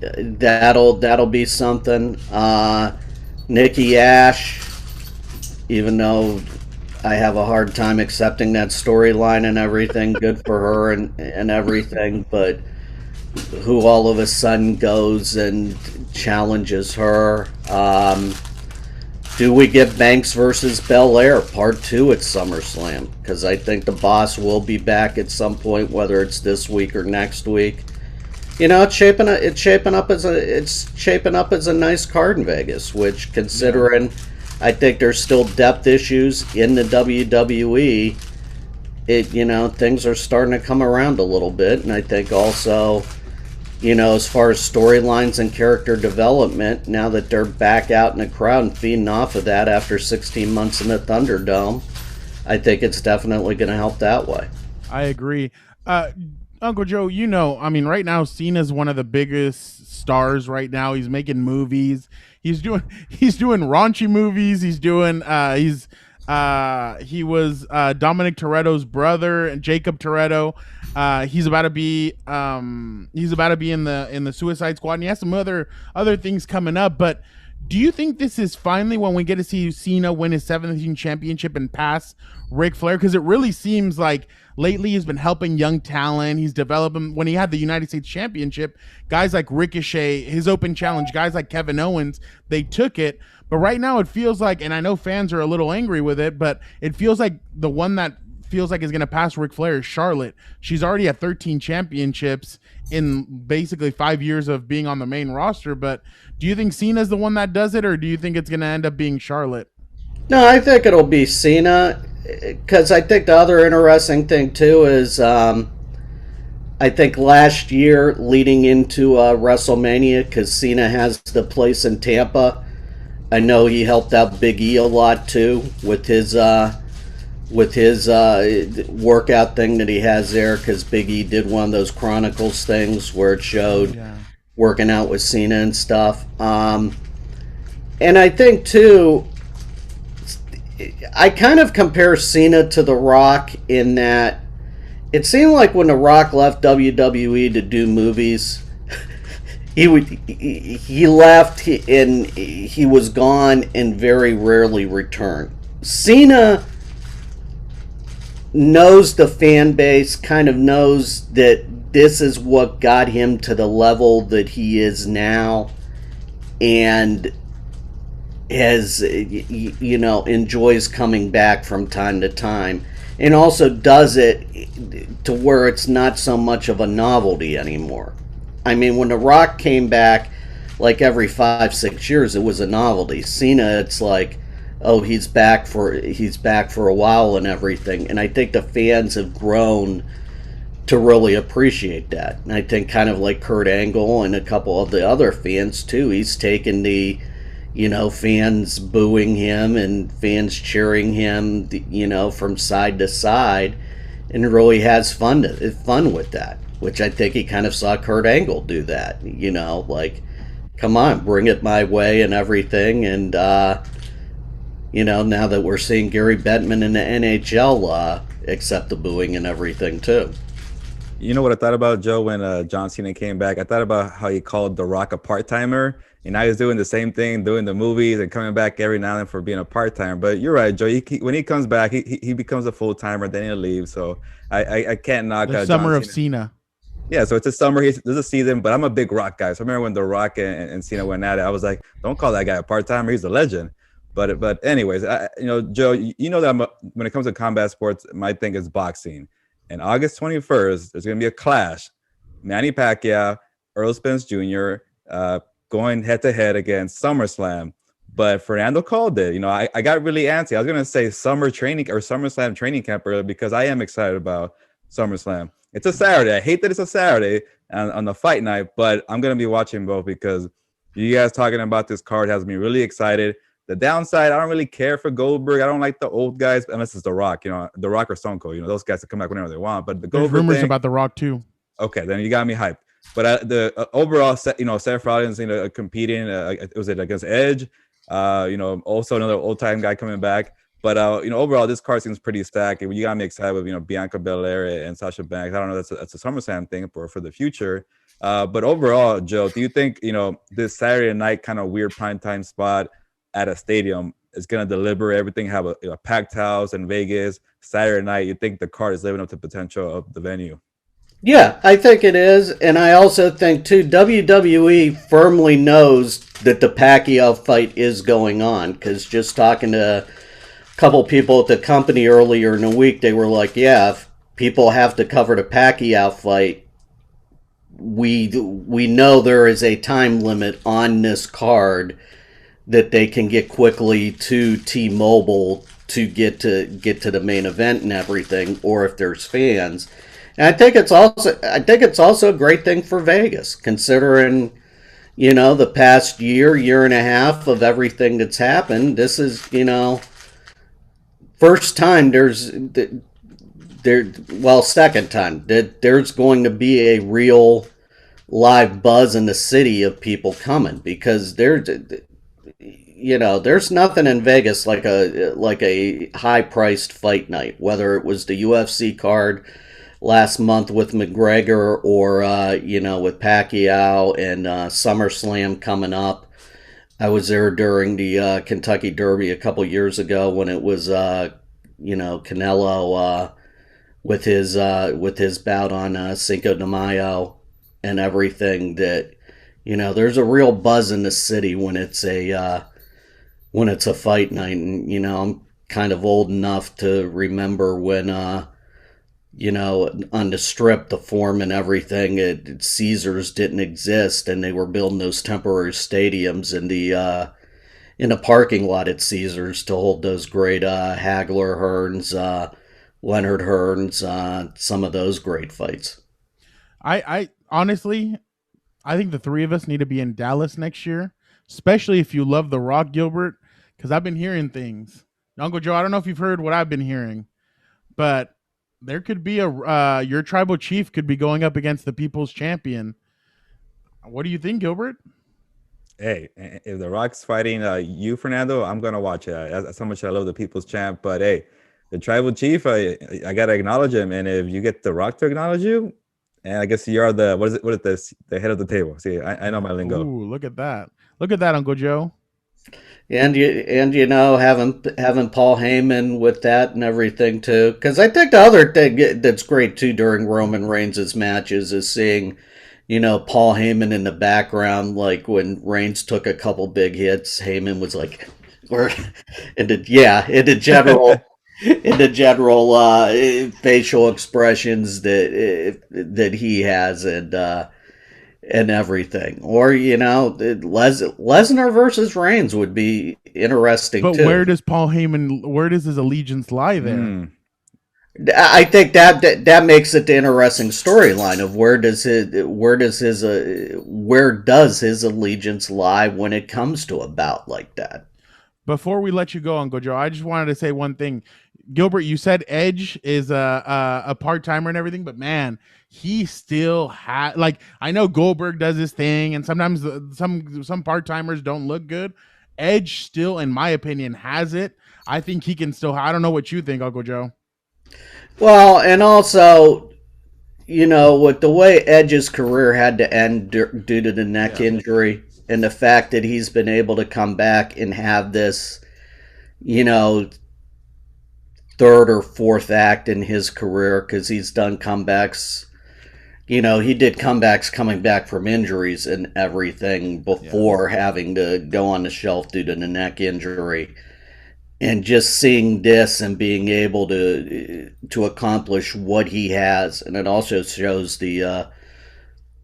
That'll be something. Nikki Ash, even though I have a hard time accepting that storyline and everything, good for her and everything, but who all of a sudden goes and challenges her? Do we get Banks versus Belair Part 2 at SummerSlam? Because I think the boss will be back at some point, whether it's this week or next week. It's shaping up as a nice card in Vegas, which, considering I think there's still depth issues in the WWE, things are starting to come around a little bit. And I think also, as far as storylines and character development, now that they're back out in the crowd and feeding off of that after 16 months in the Thunderdome, I think it's definitely going to help that way. I agree. Uncle Joe, right now Cena's one of the biggest stars right now. He's making movies. He's doing raunchy movies. He was Dominic Toretto's brother, and Jacob Toretto. He's about to be in the Suicide Squad, and he has some other things coming up. But do you think this is finally when we get to see Cena win his 17th championship and pass Ric Flair? Because it really seems like lately he's been helping young talent. He's developing. When he had the United States Championship, guys like Ricochet, his open challenge, guys like Kevin Owens, they took it. But right now it feels like, and I know fans are a little angry with it, but it feels like the one that feels like is going to pass Ric Flair is Charlotte. She's already at 13 championships in basically 5 years of being on the main roster. But do you think Cena's the one that does it, or do you think it's going to end up being Charlotte? No, I think it'll be Cena, because I think the other interesting thing too is I think last year leading into WrestleMania, because Cena has the place in Tampa, I know he helped out Big E a lot too with his workout thing that he has there, because Big E did one of those Chronicles things where it showed working out with Cena and stuff. And I think too, I kind of compare Cena to The Rock in that it seemed like when The Rock left WWE to do movies, he left and he was gone and very rarely returned. Cena knows the fan base, kind of knows that this is what got him to the level that he is now, and has, enjoys coming back from time to time. and also does it to where it's not so much of a novelty anymore. I mean, when The Rock came back, like every 5-6 years, it was a novelty. Cena, it's like, oh, he's back for a while and everything. And I think the fans have grown to really appreciate that. And I think kind of like Kurt Angle and a couple of the other fans too, he's taken the, fans booing him and fans cheering him, from side to side, and really has fun with that. Which I think he kind of saw Kurt Angle do that. Like, come on, bring it my way and everything. And now that we're seeing Gary Bettman in the NHL accept the booing and everything too. You know what I thought about, Joe, when John Cena came back? I thought about how he called The Rock a part-timer, and now he's doing the same thing, doing the movies and coming back every now and then for being a part-timer. But you're right, Joe. When he comes back, he becomes a full-timer, then he'll leave. So I can't knock the summer of Cena. Yeah, so it's a summer. There's a season, but I'm a big Rock guy. So I remember when The Rock and Cena went at it, I was like, don't call that guy a part-timer. He's a legend. But anyways, Joe, that when it comes to combat sports, my thing is boxing. And August 21st, there's going to be a clash. Manny Pacquiao, Earl Spence Jr. Going head-to-head against SummerSlam. But Fernando called it. I got really antsy. I was going to say SummerSlam training camp earlier because I am excited about SummerSlam. It's a Saturday. I hate that it's a Saturday on the fight night, but I'm going to be watching both because you guys talking about this card has me really excited. The downside, I don't really care for Goldberg. I don't like the old guys, unless it's The Rock, The Rock or Stone Cold, those guys that come back whenever they want. But the Goldberg There's rumors thing, about The Rock too. Okay, then you got me hyped. But the overall, Seth Rollins, competing, was it against Edge? Also another old-time guy coming back. But, overall, this card seems pretty stacked. You got me excited with, Bianca Belair and Sasha Banks. I don't know if that's a SummerSlam thing for the future. But overall, Joe, do you think, this Saturday night kind of weird primetime spot at a stadium is going to deliver everything, have a packed house in Vegas, Saturday night? You think the card is living up to the potential of the venue? Yeah, I think it is. And I also think, too, WWE firmly knows that the Pacquiao fight is going on. Because just talking to a couple people at the company earlier in the week, they were like, yeah, if people have to cover the Pacquiao fight, we know there is a time limit on this card that they can get quickly to T-Mobile to get to the main event and everything, or if there's fans. And I think it's also a great thing for Vegas, considering the past year and a half of everything that's happened. This is first time second time that there's going to be a real live buzz in the city of people coming, because there's nothing in Vegas like a high-priced fight night, whether it was the UFC card last month with McGregor or, with Pacquiao and SummerSlam coming up. I was there during the Kentucky Derby a couple years ago when it was, Canelo with his bout on Cinco de Mayo and everything. That, there's a real buzz in the city when it's a fight night. And, I'm kind of old enough to remember when, on the Strip, the Forum and everything, Caesars didn't exist, and they were building those temporary stadiums in the parking lot at Caesars to hold those great Hagler Hearns, Leonard Hearns, some of those great fights. I honestly, I think the three of us need to be in Dallas next year, especially if you love The Rock, Gilbert, because I've been hearing things. Uncle Joe, I don't know if you've heard what I've been hearing, but there could be your tribal chief could be going up against the people's champion. What do you think, Gilbert? Hey, if The Rock's fighting you, Fernando, I'm going to watch it. That's how much I love the people's champ. But hey, the tribal chief, I got to acknowledge him. And if you get The Rock to acknowledge you, and I guess you are the head of the table. See, I know my lingo. Ooh, look at that. Look at that, Uncle Joe. And having Paul Heyman with that and everything too, because I think the other thing that's great too during Roman Reigns' matches is seeing, Paul Heyman in the background, like when Reigns took a couple big hits, Heyman was like, in the general in the general facial expressions that he has and everything. Or Lesnar versus Reigns would be interesting But too. where does Paul Heyman? Where does his allegiance lie there? I think that makes it the interesting storyline of where does his allegiance lie when it comes to a bout like that. Before we let you go, Uncle Joe, I just wanted to say one thing. Gilbert, you said Edge is a part timer and everything, but man, he still had, like, I know Goldberg does his thing, and sometimes some part timers don't look good. Edge still, in my opinion, has it. I think he can still. I don't know what you think, Uncle Joe. Well, and also, with the way Edge's career had to end due to the neck injury, and the fact that he's been able to come back and have this, third or fourth act in his career, because he's done comebacks. He did comebacks coming back from injuries and everything before having to go on the shelf due to the neck injury. And just seeing this and being able to accomplish what he has, and it also shows the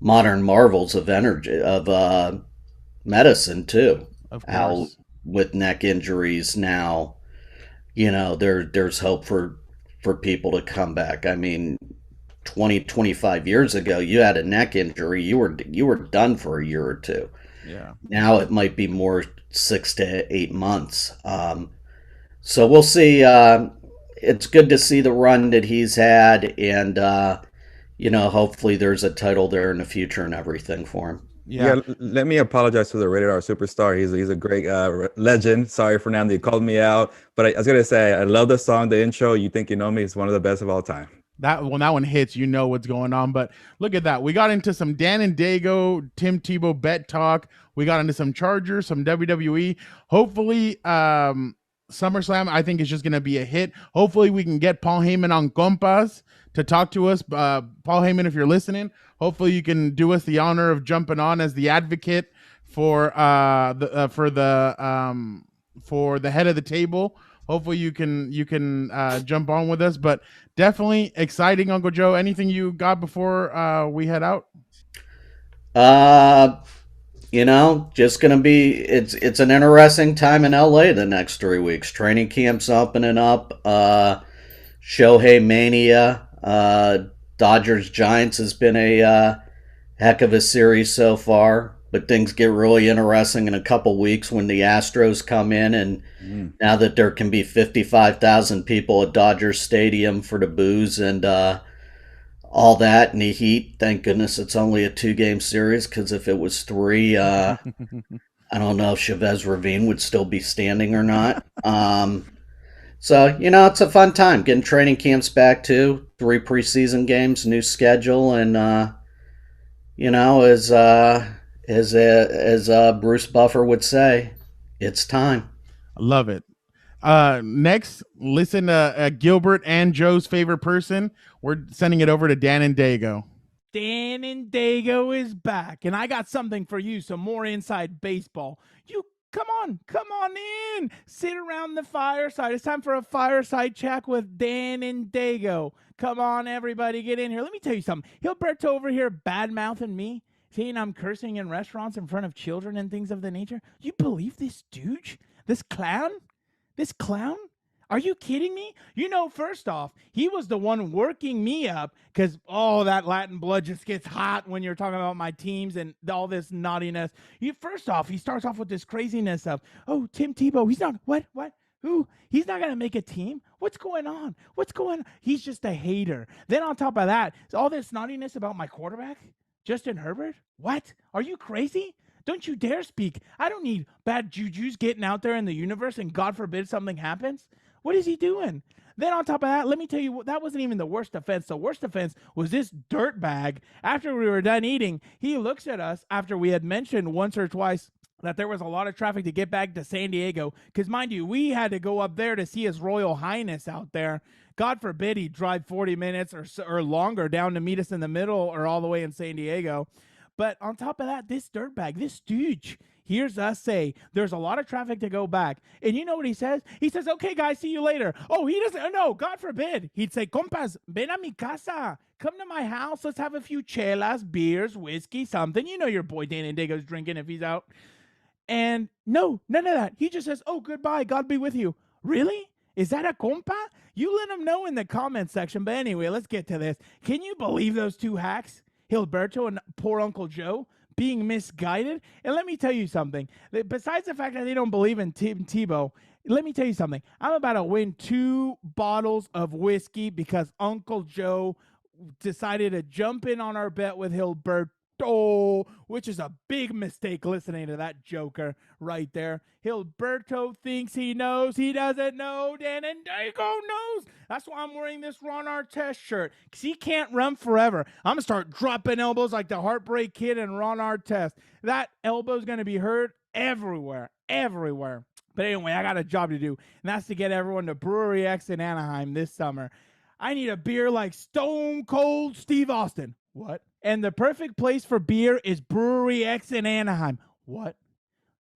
modern marvels of energy of medicine too. Of course. How with neck injuries now, there's hope for people to come back. I mean, 25 years ago, you had a neck injury, you were done for a year or two. Yeah. Now it might be more 6 to 8 months. So we'll see. It's good to see the run that he's had, and hopefully there's a title there in the future and everything for him. Yeah, let me apologize to the Rated R superstar. He's a great legend. Sorry, Fernando, you called me out, but I was gonna say I love the song, the intro. You Think You Know Me is one of the best of all time. When that one hits, you know what's going on. But look at that. We got into some Dan and Daygo, Tim Tebow bet talk. We got into some Chargers, some WWE. Hopefully, SummerSlam, I think, is just going to be a hit. Hopefully, we can get Paul Heyman on Compas to talk to us. Paul Heyman, if you're listening, hopefully you can do us the honor of jumping on as the advocate for the head of the table. Hopefully you can jump on with us. But definitely exciting, Uncle Joe. Anything you got before we head out? Just gonna be it's an interesting time in LA the next 3 weeks. Training camp's opening up. Shohei Mania. Dodgers Giants has been a heck of a series so far, but things get really interesting in a couple weeks when the Astros come in, and now that there can be 55,000 people at Dodger Stadium for the booze and all that, and the Heat, thank goodness it's only a 2-game series, because if it was 3, I don't know if Chavez Ravine would still be standing or not. So, it's a fun time getting training camps back too. 3 preseason games, new schedule, and as Bruce Buffer would say, it's time. I love it. Next, listen to Gilbert and Joe's favorite person. We're sending it over to Dan and Daygo. Dan and Daygo is back, and I got something for you, some more inside baseball. You come on in. Sit around the fireside. It's time for a fireside chat with Dan and Daygo. Come on, everybody, get in here. Let me tell you something. Gilberto over here bad-mouthing me, saying I'm cursing in restaurants in front of children and things of the nature. You believe this douche? This clown? This clown? Are you kidding me? First off, he was the one working me up because, that Latin blood just gets hot when you're talking about my teams and all this naughtiness. First off, he starts off with this craziness of, Tim Tebow, he's not, what? Who? He's not going to make a team? What's going on? He's just a hater. Then on top of that, all this naughtiness about my quarterback, Justin Herbert? What? Are you crazy? Don't you dare speak. I don't need bad jujus getting out there in the universe and God forbid something happens. What is he doing? Then on top of that, let me tell you, that wasn't even the worst offense. The worst offense was this dirtbag. After we were done eating, he looks at us after we had mentioned once or twice that there was a lot of traffic to get back to San Diego. Because mind you, we had to go up there to see His Royal Highness out there. God forbid he drive 40 minutes or longer down to meet us in the middle or all the way in San Diego. But on top of that, this dirtbag, this stooge, hears us say there's a lot of traffic to go back. And you know what he says? He says, okay, guys, see you later. Oh, he doesn't, no, God forbid. He'd say, compas, ven a mi casa. Come to my house. Let's have a few chelas, beers, whiskey, something. You know your boy Dan and Daygo's drinking if he's out. And no, none of that. He just says, oh, goodbye. God be with you. Really? Is that a compa? You let him know in the comment section. But anyway, let's get to this. Can you believe those two hacks, Gilberto and poor Uncle Joe, being misguided? And let me tell you something. Besides the fact that they don't believe in Tim Tebow, let me tell you something. I'm about to win 2 bottles of whiskey because Uncle Joe decided to jump in on our bet with Gilberto, which is a big mistake listening to that joker right there. Gilberto thinks he knows. He doesn't know. Dan and Daygo knows. That's why I'm wearing this Ron Artest shirt, because he can't run forever. I'm going to start dropping elbows like the Heartbreak Kid and Ron Artest. That elbow's going to be heard everywhere. But anyway, I got a job to do, and that's to get everyone to Brewery X in Anaheim this summer. I need a beer like Stone Cold Steve Austin. What? And the perfect place for beer is Brewery X in Anaheim. What?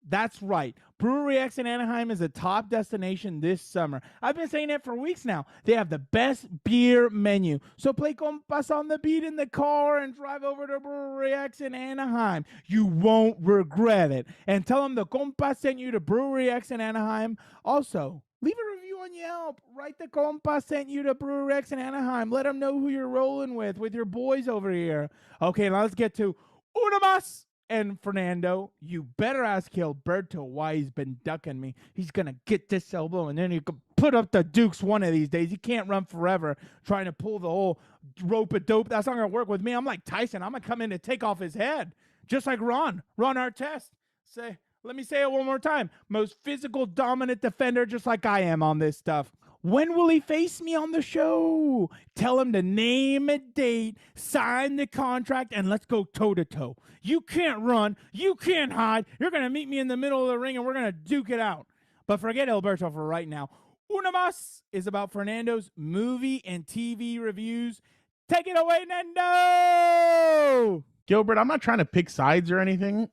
That's right. Brewery X in Anaheim is a top destination this summer. I've been saying it for weeks now. They have the best beer menu. So play Compas on the beat in the car and drive over to Brewery X in Anaheim. You won't regret it. And tell them the Compas sent you to Brewery X in Anaheim. Also, leave a review on Yelp. Write the Compas sent you to Brewery X in Anaheim. Let them know who you're rolling with your boys over here. Okay, now let's get to Una Más. And Fernando, you better ask Gilberto why he's been ducking me. He's going to get this elbow, and then you can put up the Dukes one of these days. He can't run forever trying to pull the whole rope of dope. That's not going to work with me. I'm like Tyson. I'm going to come in to take off his head, just like Ron Artest. Let me say it one more time. Most physical, dominant defender, just like I am on this stuff. When will he face me on the show? Tell him to name a date, sign the contract, and let's go toe-to-toe. You can't run. You can't hide. You're going to meet me in the middle of the ring, and we're going to duke it out. But forget Gilberto for right now. Una Más is about Fernando's movie and TV reviews. Take it away, Nando! Gilbert, I'm not trying to pick sides or anything,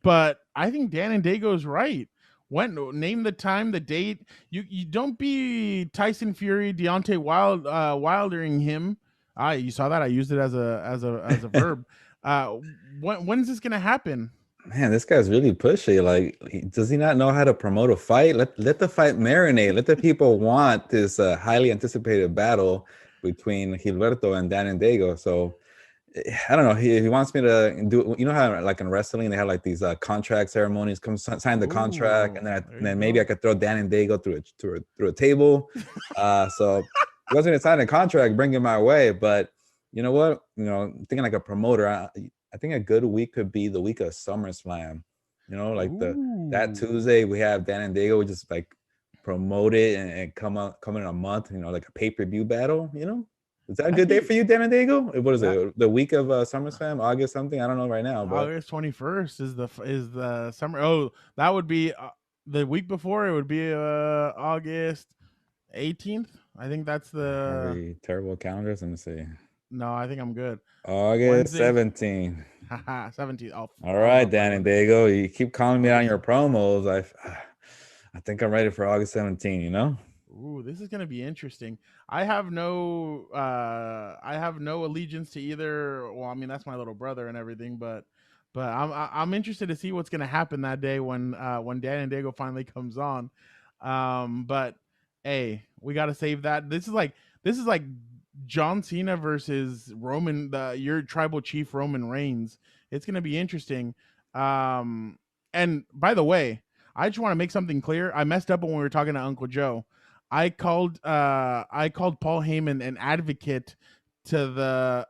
but I think Dan and Daygo's right. Name the time, the date. You don't be Tyson Fury, Deontay Wildering him. You saw that. I used it as a verb. When's this gonna happen? Man, this guy's really pushy. Like, does he not know how to promote a fight? Let the fight marinate. Let the people want this highly anticipated battle between Gilberto and Dan and Daygo. So I don't know. He wants me to do, you know how like in wrestling they have like these contract ceremonies. Come sign the contract, and then maybe I could throw Dan and Daygo through a table. So he wasn't gonna sign a contract, bring it my way. But you know what? Thinking like a promoter, I think a good week could be the week of SummerSlam. Like that Tuesday we have Dan and Daygo. We just like promote it and come in a month. Like a pay-per-view battle. Is that a good day for you, Dan and Daygo? What is it? The week of SummerSlam, August something? I don't know right now. But August 21st is the summer. Oh, that would be the week before. It would be August 18th. I think that's the very terrible calendars. Let me see. No, I think I'm good. August 17th. 17th. Oh, all right, Dan and Daygo. You keep calling me on your promos. I think I'm ready for August 17th. Ooh, this is gonna be interesting. I have no allegiance to either. Well, I mean that's my little brother and everything, but I'm interested to see what's gonna happen that day when Dan and Daygo finally comes on. But hey, we gotta save that. This is like John Cena versus your tribal chief Roman Reigns. It's gonna be interesting. And by the way, I just want to make something clear. I messed up when we were talking to Uncle Joe. I called Paul Heyman an advocate to the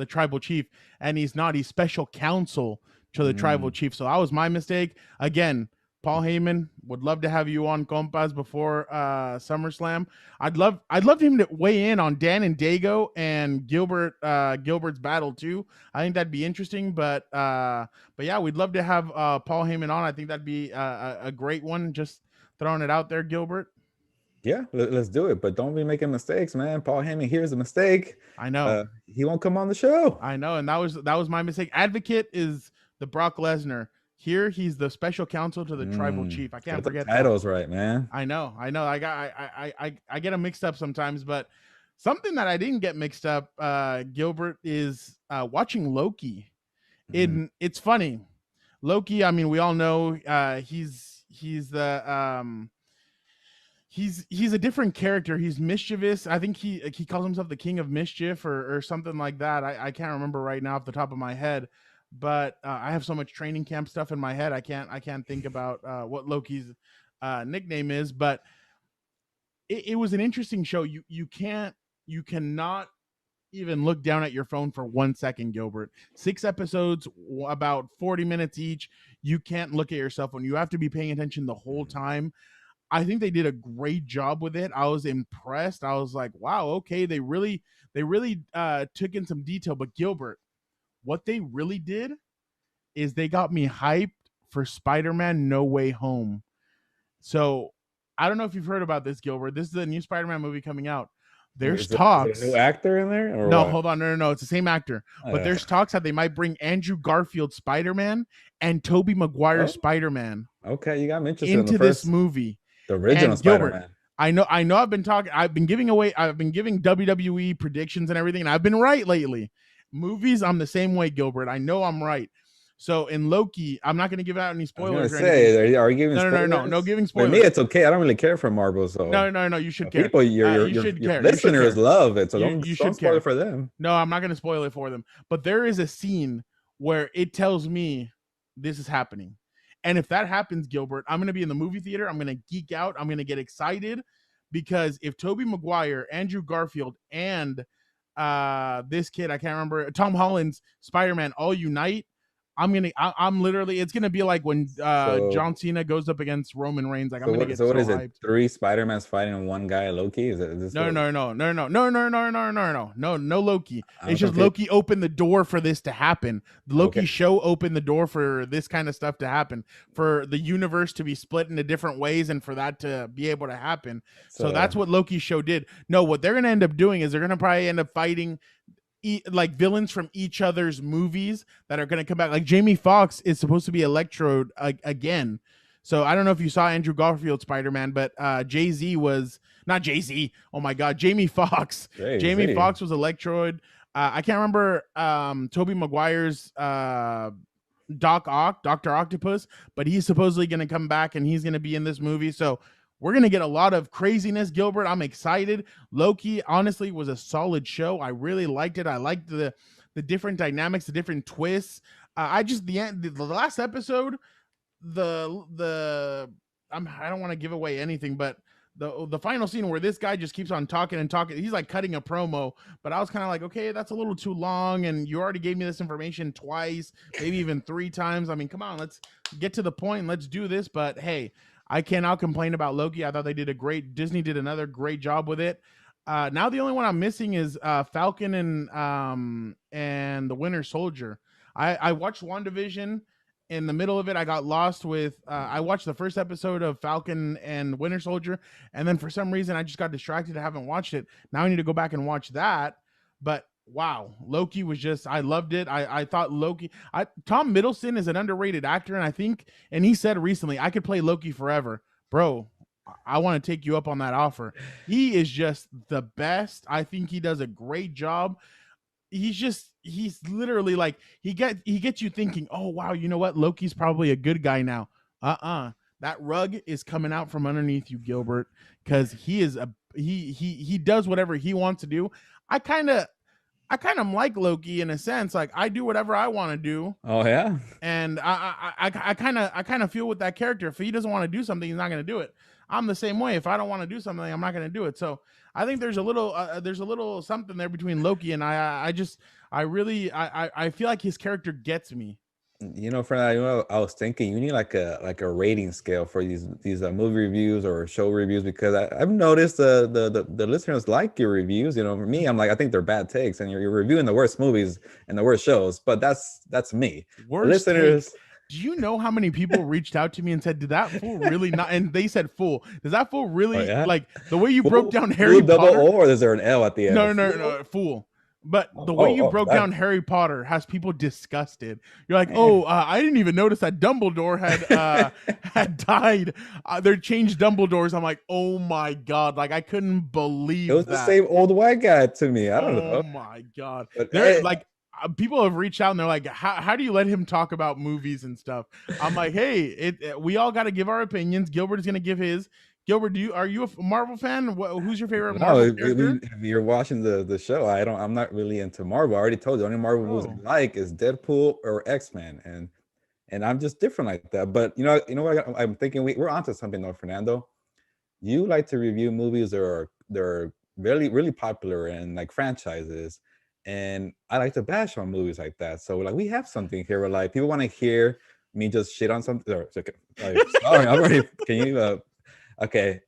tribal chief, and he's not. He's special counsel to the tribal chief. So that was my mistake. Again, Paul Heyman, would love to have you on Compas before SummerSlam. I'd love him to weigh in on Dan and Daygo and Gilbert's battle too. I think that'd be interesting. But yeah, we'd love to have Paul Heyman on. I think that'd be a great one. Just throwing it out there, Gilbert. Yeah, let's do it. But don't be making mistakes, man. Paul Heyman, here's a mistake. I know. He won't come on the show. I know, and that was my mistake. Advocate is the Brock Lesnar. Here, he's the special counsel to the tribal chief. I can't forget the titles right, man. I know. I get them mixed up sometimes, but something that I didn't get mixed up, Gilbert, is watching Loki. It's funny. Loki, I mean, we all know he's the he's a different character. He's mischievous. I think he calls himself the king of mischief or something like that. I can't remember right now off the top of my head, but I have so much training camp stuff in my head. I can't think about what Loki's nickname is, but it was an interesting show. You cannot even look down at your phone for 1 second, Gilbert. 6 episodes, about 40 minutes each. You can't look at your cell phone. You have to be paying attention the whole time. I think they did a great job with it. I was impressed. I was like, wow, okay, they really took in some detail. But Gilbert, what they really did is they got me hyped for Spider-Man No Way Home. So I don't know if you've heard about this, Gilbert. This is a new Spider-Man movie coming out. There's talks. Is there a new actor in there? Or no, what? Hold on. No. It's the same actor. But there's talks that they might bring Andrew Garfield Spider-Man and Tobey Maguire Spider-Man. Okay, you got me interested into this movie. The original Spider-Man. I know. I've been giving WWE predictions and everything, and I've been right lately. Movies, I'm the same way, Gilbert. I know I'm right. So in Loki, I'm not going to give out any spoilers. Are you giving spoilers? No giving spoilers. For me, it's okay. I don't really care for Marvel, so no. You should care. People, your listeners love it, so don't spoil it for them. No, I'm not going to spoil it for them. But there is a scene where it tells me this is happening. And if that happens, Gilbert, I'm going to be in the movie theater. I'm going to geek out. I'm going to get excited because if Tobey Maguire, Andrew Garfield, and this kid, I can't remember, Tom Holland's Spider-Man all unite, I'm literally, it's going to be like when John Cena goes up against Roman Reigns. Like, I'm going to get so what is hyped. It? 3 Spider-Mans fighting one guy, Loki? Is this No, Loki. It's just Loki opened the door for this to happen. The Loki show opened the door for this kind of stuff to happen, for the universe to be split into different ways and for that to be able to happen. So that's what Loki's show did. No, what they're going to end up doing is they're going to probably end up fighting like villains from each other's movies that are going to come back. Like Jamie Foxx is supposed to be Electrode again. So I don't know if you saw Andrew Garfield Spider-Man, but Jamie Foxx. Jamie Foxx was Electrode. I can't remember Tobey Maguire's Dr. Octopus, but he's supposedly going to come back and he's going to be in this movie. So we're going to get a lot of craziness, Gilbert. I'm excited. Loki, honestly, was a solid show. I really liked it. I liked the different dynamics, the different twists. The last episode, I don't want to give away anything, but the final scene where this guy just keeps on talking and talking, he's like cutting a promo, but I was kind of like, okay, that's a little too long, and you already gave me this information twice, maybe even 3 times. I mean, come on, let's get to the point. Let's do this. But hey, I cannot complain about Loki. I thought Disney did another great job with it. Now the only one I'm missing is Falcon and the Winter Soldier. I watched WandaVision. In the middle of it, I got lost with, I watched the first episode of Falcon and Winter Soldier, and then for some reason, I just got distracted. I haven't watched it. Now I need to go back and watch that. But wow, Loki was I loved it. I thought Loki, Tom Hiddleston is an underrated actor, and he said recently, I could play Loki forever. Bro, I want to take you up on that offer. He is just the best. I think he does a great job. He's literally like, he gets you thinking, oh wow, you know what? Loki's probably a good guy now. That rug is coming out from underneath you, Gilbert, because he does whatever he wants to do. I kind of like Loki in a sense. Like, I do whatever I want to do. Oh yeah. And I kind of feel with that character. If he doesn't want to do something, he's not going to do it. I'm the same way. If I don't want to do something, I'm not going to do it. So I think there's a little something there between Loki and I feel like his character gets me. You know, Fernando, I was thinking you need like a rating scale for these movie reviews or show reviews, because I've noticed the listeners like your reviews. You know, for me, I'm like, I think they're bad takes, and you're reviewing the worst movies and the worst shows. But that's me. Worst listeners. Do you know how many people reached out to me and said, "Did that fool really not?" And they said, "Fool." Does that fool really yeah? like the way you Fool- broke down fool Harry double Potter? O, or is there an L at the end? No, fool. But the way you broke down Harry Potter has people disgusted. You're like, I didn't even notice that Dumbledore had died. They changed Dumbledore's. I'm like, oh my god, like I couldn't believe It was that. the same old white guy to me. I don't know. Oh my god. But, They're like, people have reached out and they're like, how do you let him talk about movies and stuff? I'm like, hey, we all got to give our opinions. Gilbert is going to give his. Gilbert, are you a Marvel fan? Who's your favorite Marvel character? If you're watching the show, I'm not really into Marvel. I already told you, the only Marvel movies I like is Deadpool or X-Men, and I'm just different like that. But you know what? I'm thinking we're onto something though, Fernando. You like to review movies that are really really popular and like franchises, and I like to bash on movies like that. So like we have something here where like people want to hear me just shit on something. Sorry, I'm already. Can you? Okay,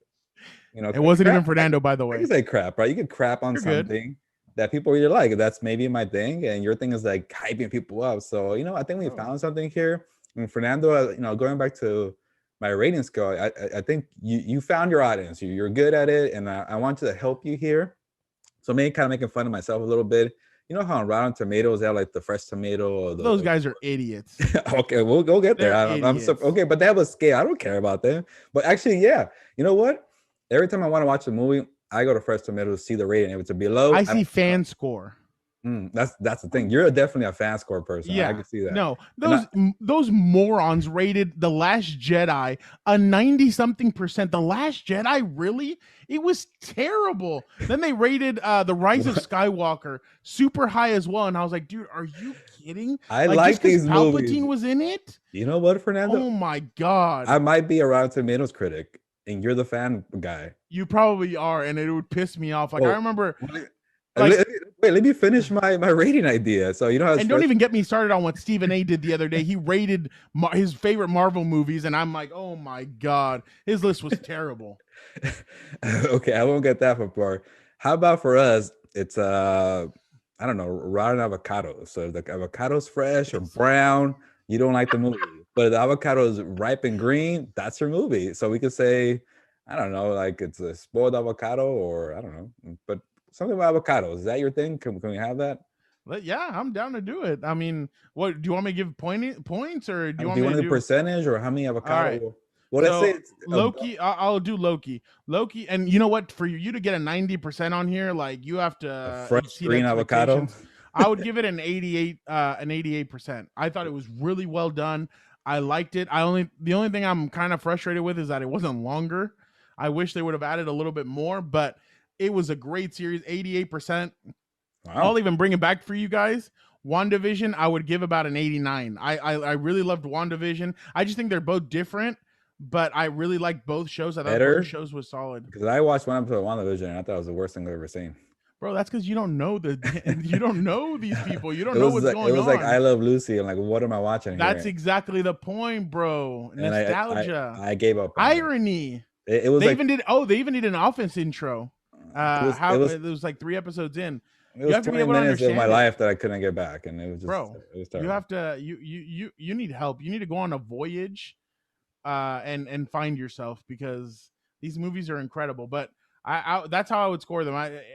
it wasn't even Fernando, by the way. You say crap, right? You can crap on something that people really like. That's maybe my thing, and your thing is like hyping people up. So I think we found something here. And Fernando, going back to my rating scale, I think you found your audience. You're good at it, and I want to help you here. So maybe kind of making fun of myself a little bit. You know how on Rotten Tomatoes they have like the fresh tomato or those guys are idiots. Okay, we'll go get there. I'm so okay, but they have a scale. I don't care about them. But actually, yeah, you know what? Every time I want to watch a movie, I go to Fresh Tomatoes to see the rating. If it's below, I see fan score. That's the thing. You're definitely a fan score person. Yeah, I can see that. No, those morons rated The Last Jedi a 90-something%. The Last Jedi, really? It was terrible. Then they rated The Rise of Skywalker super high as well, and I was like, dude, are you kidding? I like these movies. Palpatine was in it. You know what, Fernando? Oh my god! I might be a Rotten Tomatoes critic, and you're the fan guy. You probably are, and it would piss me off. Like I remember. Wait, let me finish my rating idea. So and don't even get me started on what Stephen A did the other day. He rated his favorite Marvel movies, and I'm like, oh my god, his list was terrible. Okay, I won't get that far. How about for us? It's I don't know, rotten avocado. So if the avocado's fresh or brown, you don't like the movie. But if the avocado is ripe and green, that's your movie. So we could say, I don't know, like it's a spoiled avocado, or I don't know, but something about avocados. Is that your thing? Can we have that? Yeah, I'm down to do it. I mean, what do you want me to give points, or do you want me to do percentage, or how many avocado? Right. Well, so, let's say it's Loki. I'll do Loki. And you know what? For you to get a 90% on here, like you have to fresh green avocado. I would give it an 88%. I thought it was really well done. I liked it. The only thing I'm kind of frustrated with is that it wasn't longer. I wish they would have added a little bit more, but it was a great series. 88%. Wow. I'll even bring it back for you guys. WandaVision, I would give about an 89. I really loved WandaVision. I just think they're both different, but I really liked both shows. I thought both shows was solid. Because I watched one episode of WandaVision and I thought it was the worst thing I've ever seen. Bro, that's because you don't know you don't know these people. You don't know what's going on. It was like I Love Lucy. I'm like, what am I watching? That's exactly the point, bro. Nostalgia. I gave up. Irony. It was they even did an offense intro. It was like 3 episodes in. It was 20 minutes of my life that I couldn't get back, and it was just, bro. It was terrible. You have to you need help. You need to go on a voyage, and find yourself, because these movies are incredible. But I that's how I would score them.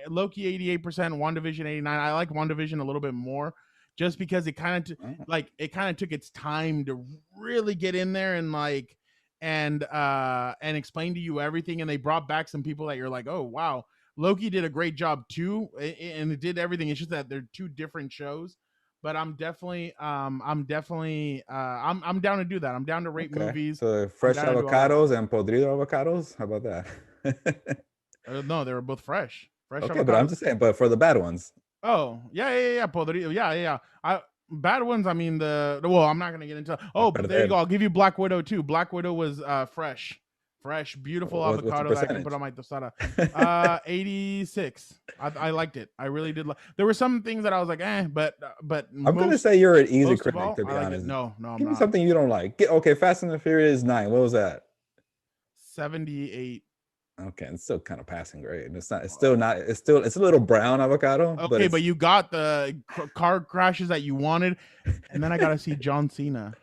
Loki 88%, WandaVision 89. I like WandaVision a little bit more, just because it kind of took its time to really get in there and explain to you everything, and they brought back some people that you're like, oh wow. Loki did a great job too, and it did everything. It's just that they're two different shows, but I'm definitely I'm down to do that. I'm down to rate movies. So fresh avocados and podrido avocados. How about that? No, they were both fresh. Okay, avocados. But I'm just saying, but for the bad ones. Oh yeah, podrido. Yeah. Bad ones. I mean I'm not gonna get into. Oh, but there you go. I'll give you Black Widow too. Black Widow was fresh, beautiful avocado that I can put on my tostada. 86. I liked it. I really did. There were some things that I was like, but I'm gonna say you're an easy critic, to be honest. No, I'm Give me not. something you don't like. Okay, Fast and the Furious 9. What was that? 78. Okay, it's still kind of passing grade. It's not. It's still not. It's a little brown avocado. Okay, but it's, you got the car crashes that you wanted, and then I gotta see John Cena.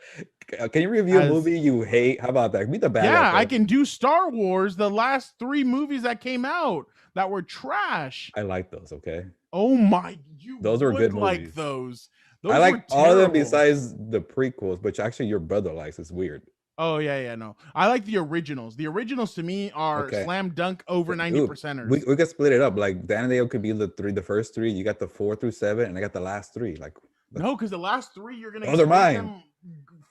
Can you review a as- movie you hate? How about that? Be the bad. Yeah, guy I first. can do Star Wars. The last 3 movies that came out that were trash. I like those. Okay, Oh my, you Those were would good like movies. those. I like were all of them terrible. besides the prequels, which actually your brother likes. It's weird. Oh yeah, no. I like the originals. The originals to me are Okay. slam dunk over 90%ers. We could split it up. Like Dan and Dale could be the first 3. You got the 4 through 7, and I got the last 3. Like No, because the last 3 you're gonna Those are make mine. them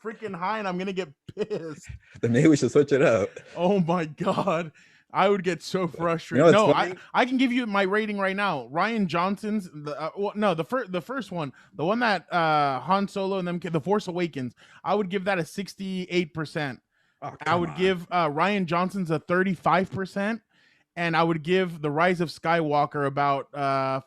freaking high, and I'm gonna get pissed. then maybe we should switch it up. Oh my god, I would get so frustrated. what's No, funny? I can give you my rating right now. Ryan Johnson's the first one, the one that Han Solo and them, the Force Awakens. I would give that a 68%. Oh, I would give Ryan Johnson's a 35%, and I would give The Rise of Skywalker about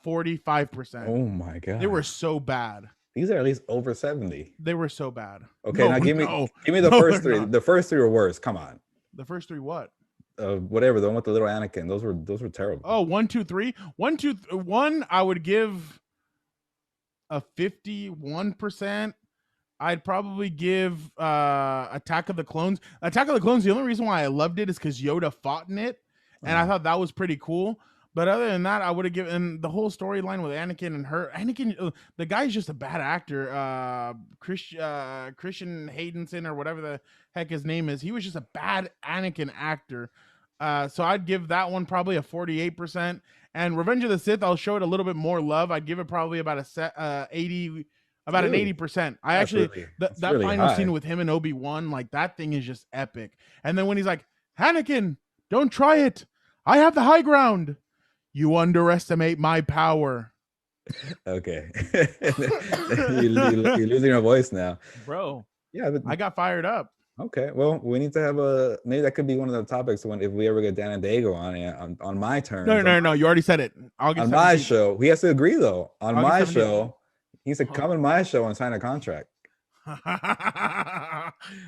45%. Oh my god, They were so bad. these are at least over 70. They were so bad. Okay, No, now give me no. the No, first they're 3. not. The first 3 were worse. Come on. The first 3 what? Whatever, the one with the little Anakin. Those were terrible. Oh, 1, 2, 3. 1, 2, 1. I would give a 51%. I'd probably give Attack of the Clones. Attack of the Clones, the only reason why I loved it is because Yoda fought in it, and I thought that was pretty cool. But other than that, I would have given the whole storyline with Anakin and her. Anakin, the guy's just a bad actor. Christian Haydenson or whatever the heck his name is. He was just a bad Anakin actor. So I'd give that one probably a 48%. And Revenge of the Sith, I'll show it a little bit more love. I'd give it probably about a 80. About Really? an 80%. I That's actually really- that that's that really final high. scene with him and Obi-Wan, like that thing is just epic. And then when he's like, Anakin, don't try it. I have the high ground. You underestimate my power. Okay. You're losing your voice now. Bro, Yeah, but I got fired up. okay. Well, we need to have maybe that could be one of the topics if we ever get Dan and Daygo on my terms. No. You already said it. August On my 17th. show, he has to agree though. On August my 17th. show, he needs to come in my show and sign a contract.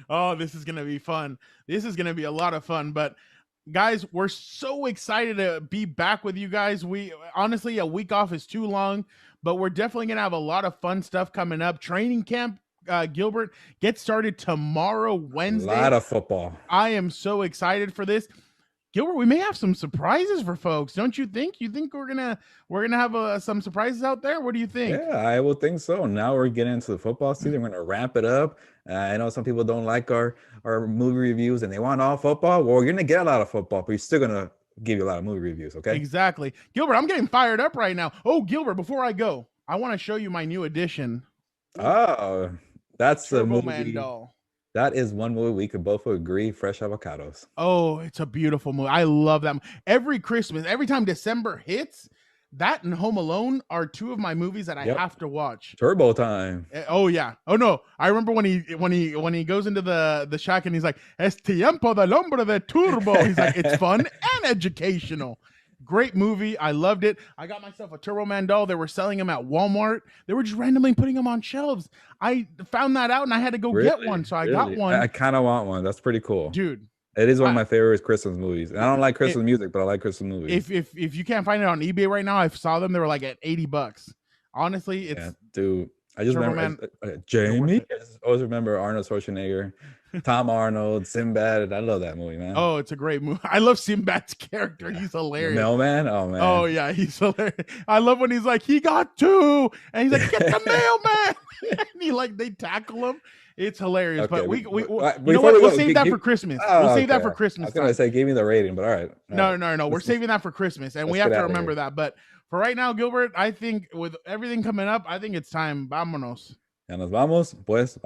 Oh, this is going to be fun. This is going to be a lot of fun. But guys, we're so excited to be back with you guys. We honestly, a week off is too long, but we're definitely going to have a lot of fun stuff coming up. Training camp, Gilbert, gets started tomorrow, Wednesday. A lot of football. I am so excited for this. Gilbert, we may have some surprises for folks, don't you think? You think we're gonna have some surprises out there? What do you think? Yeah, I would think so. Now we're getting into the football season. We're going to ramp it up. I know some people don't like our movie reviews and they want all football. Well, you're going to get a lot of football, but you're still going to give you a lot of movie reviews, okay? Exactly. Gilbert, I'm getting fired up right now. Oh, Gilbert, before I go, I want to show you my new addition. Oh, that's the Turbo movie. Man doll. That is one movie we could both agree. Fresh avocados. Oh, it's a beautiful movie. I love that. Every Christmas, every time December hits, that and Home Alone are 2 of my movies that I Yep. have to watch. Turbo time. Oh yeah. Oh no. I remember when he goes into the shack and he's like, "Es tiempo del hombre de turbo." He's like, it's fun and educational. Great movie. I loved it. I got myself a Turbo Man doll. They were selling them at Walmart. They were just randomly putting them on shelves. I found that out and I had to go get Really? one. So I got Really? one. I kind of want one. That's pretty cool. Dude, It is one of my favorite Christmas movies. And I don't like Christmas music, but I like Christmas movies. if you can't find it on eBay right now, I saw them. They were like at $80. Honestly, it's Yeah, dude. I just Turbo remember Man- Jamie. I just always remember Arnold Schwarzenegger, Tom Arnold, Sinbad. I love that movie, man. oh, it's a great movie. I love Sinbad's character. He's The hilarious. Mailman. Oh man. Oh yeah, he's hilarious. I love when he's like, he got 2, and he's like, get the mailman, and they tackle him. It's hilarious. Okay, But we you know before what? we We'll go, save that for Christmas. Oh, We'll save that okay. for I Christmas was gonna time. say, give me the rating, but all right. No. We're saving that for Christmas, and we let's have get to outta remember here. that. But for right now, Gilbert, I think with everything coming up, I think it's time. Vámonos. Ya nos vamos, pues.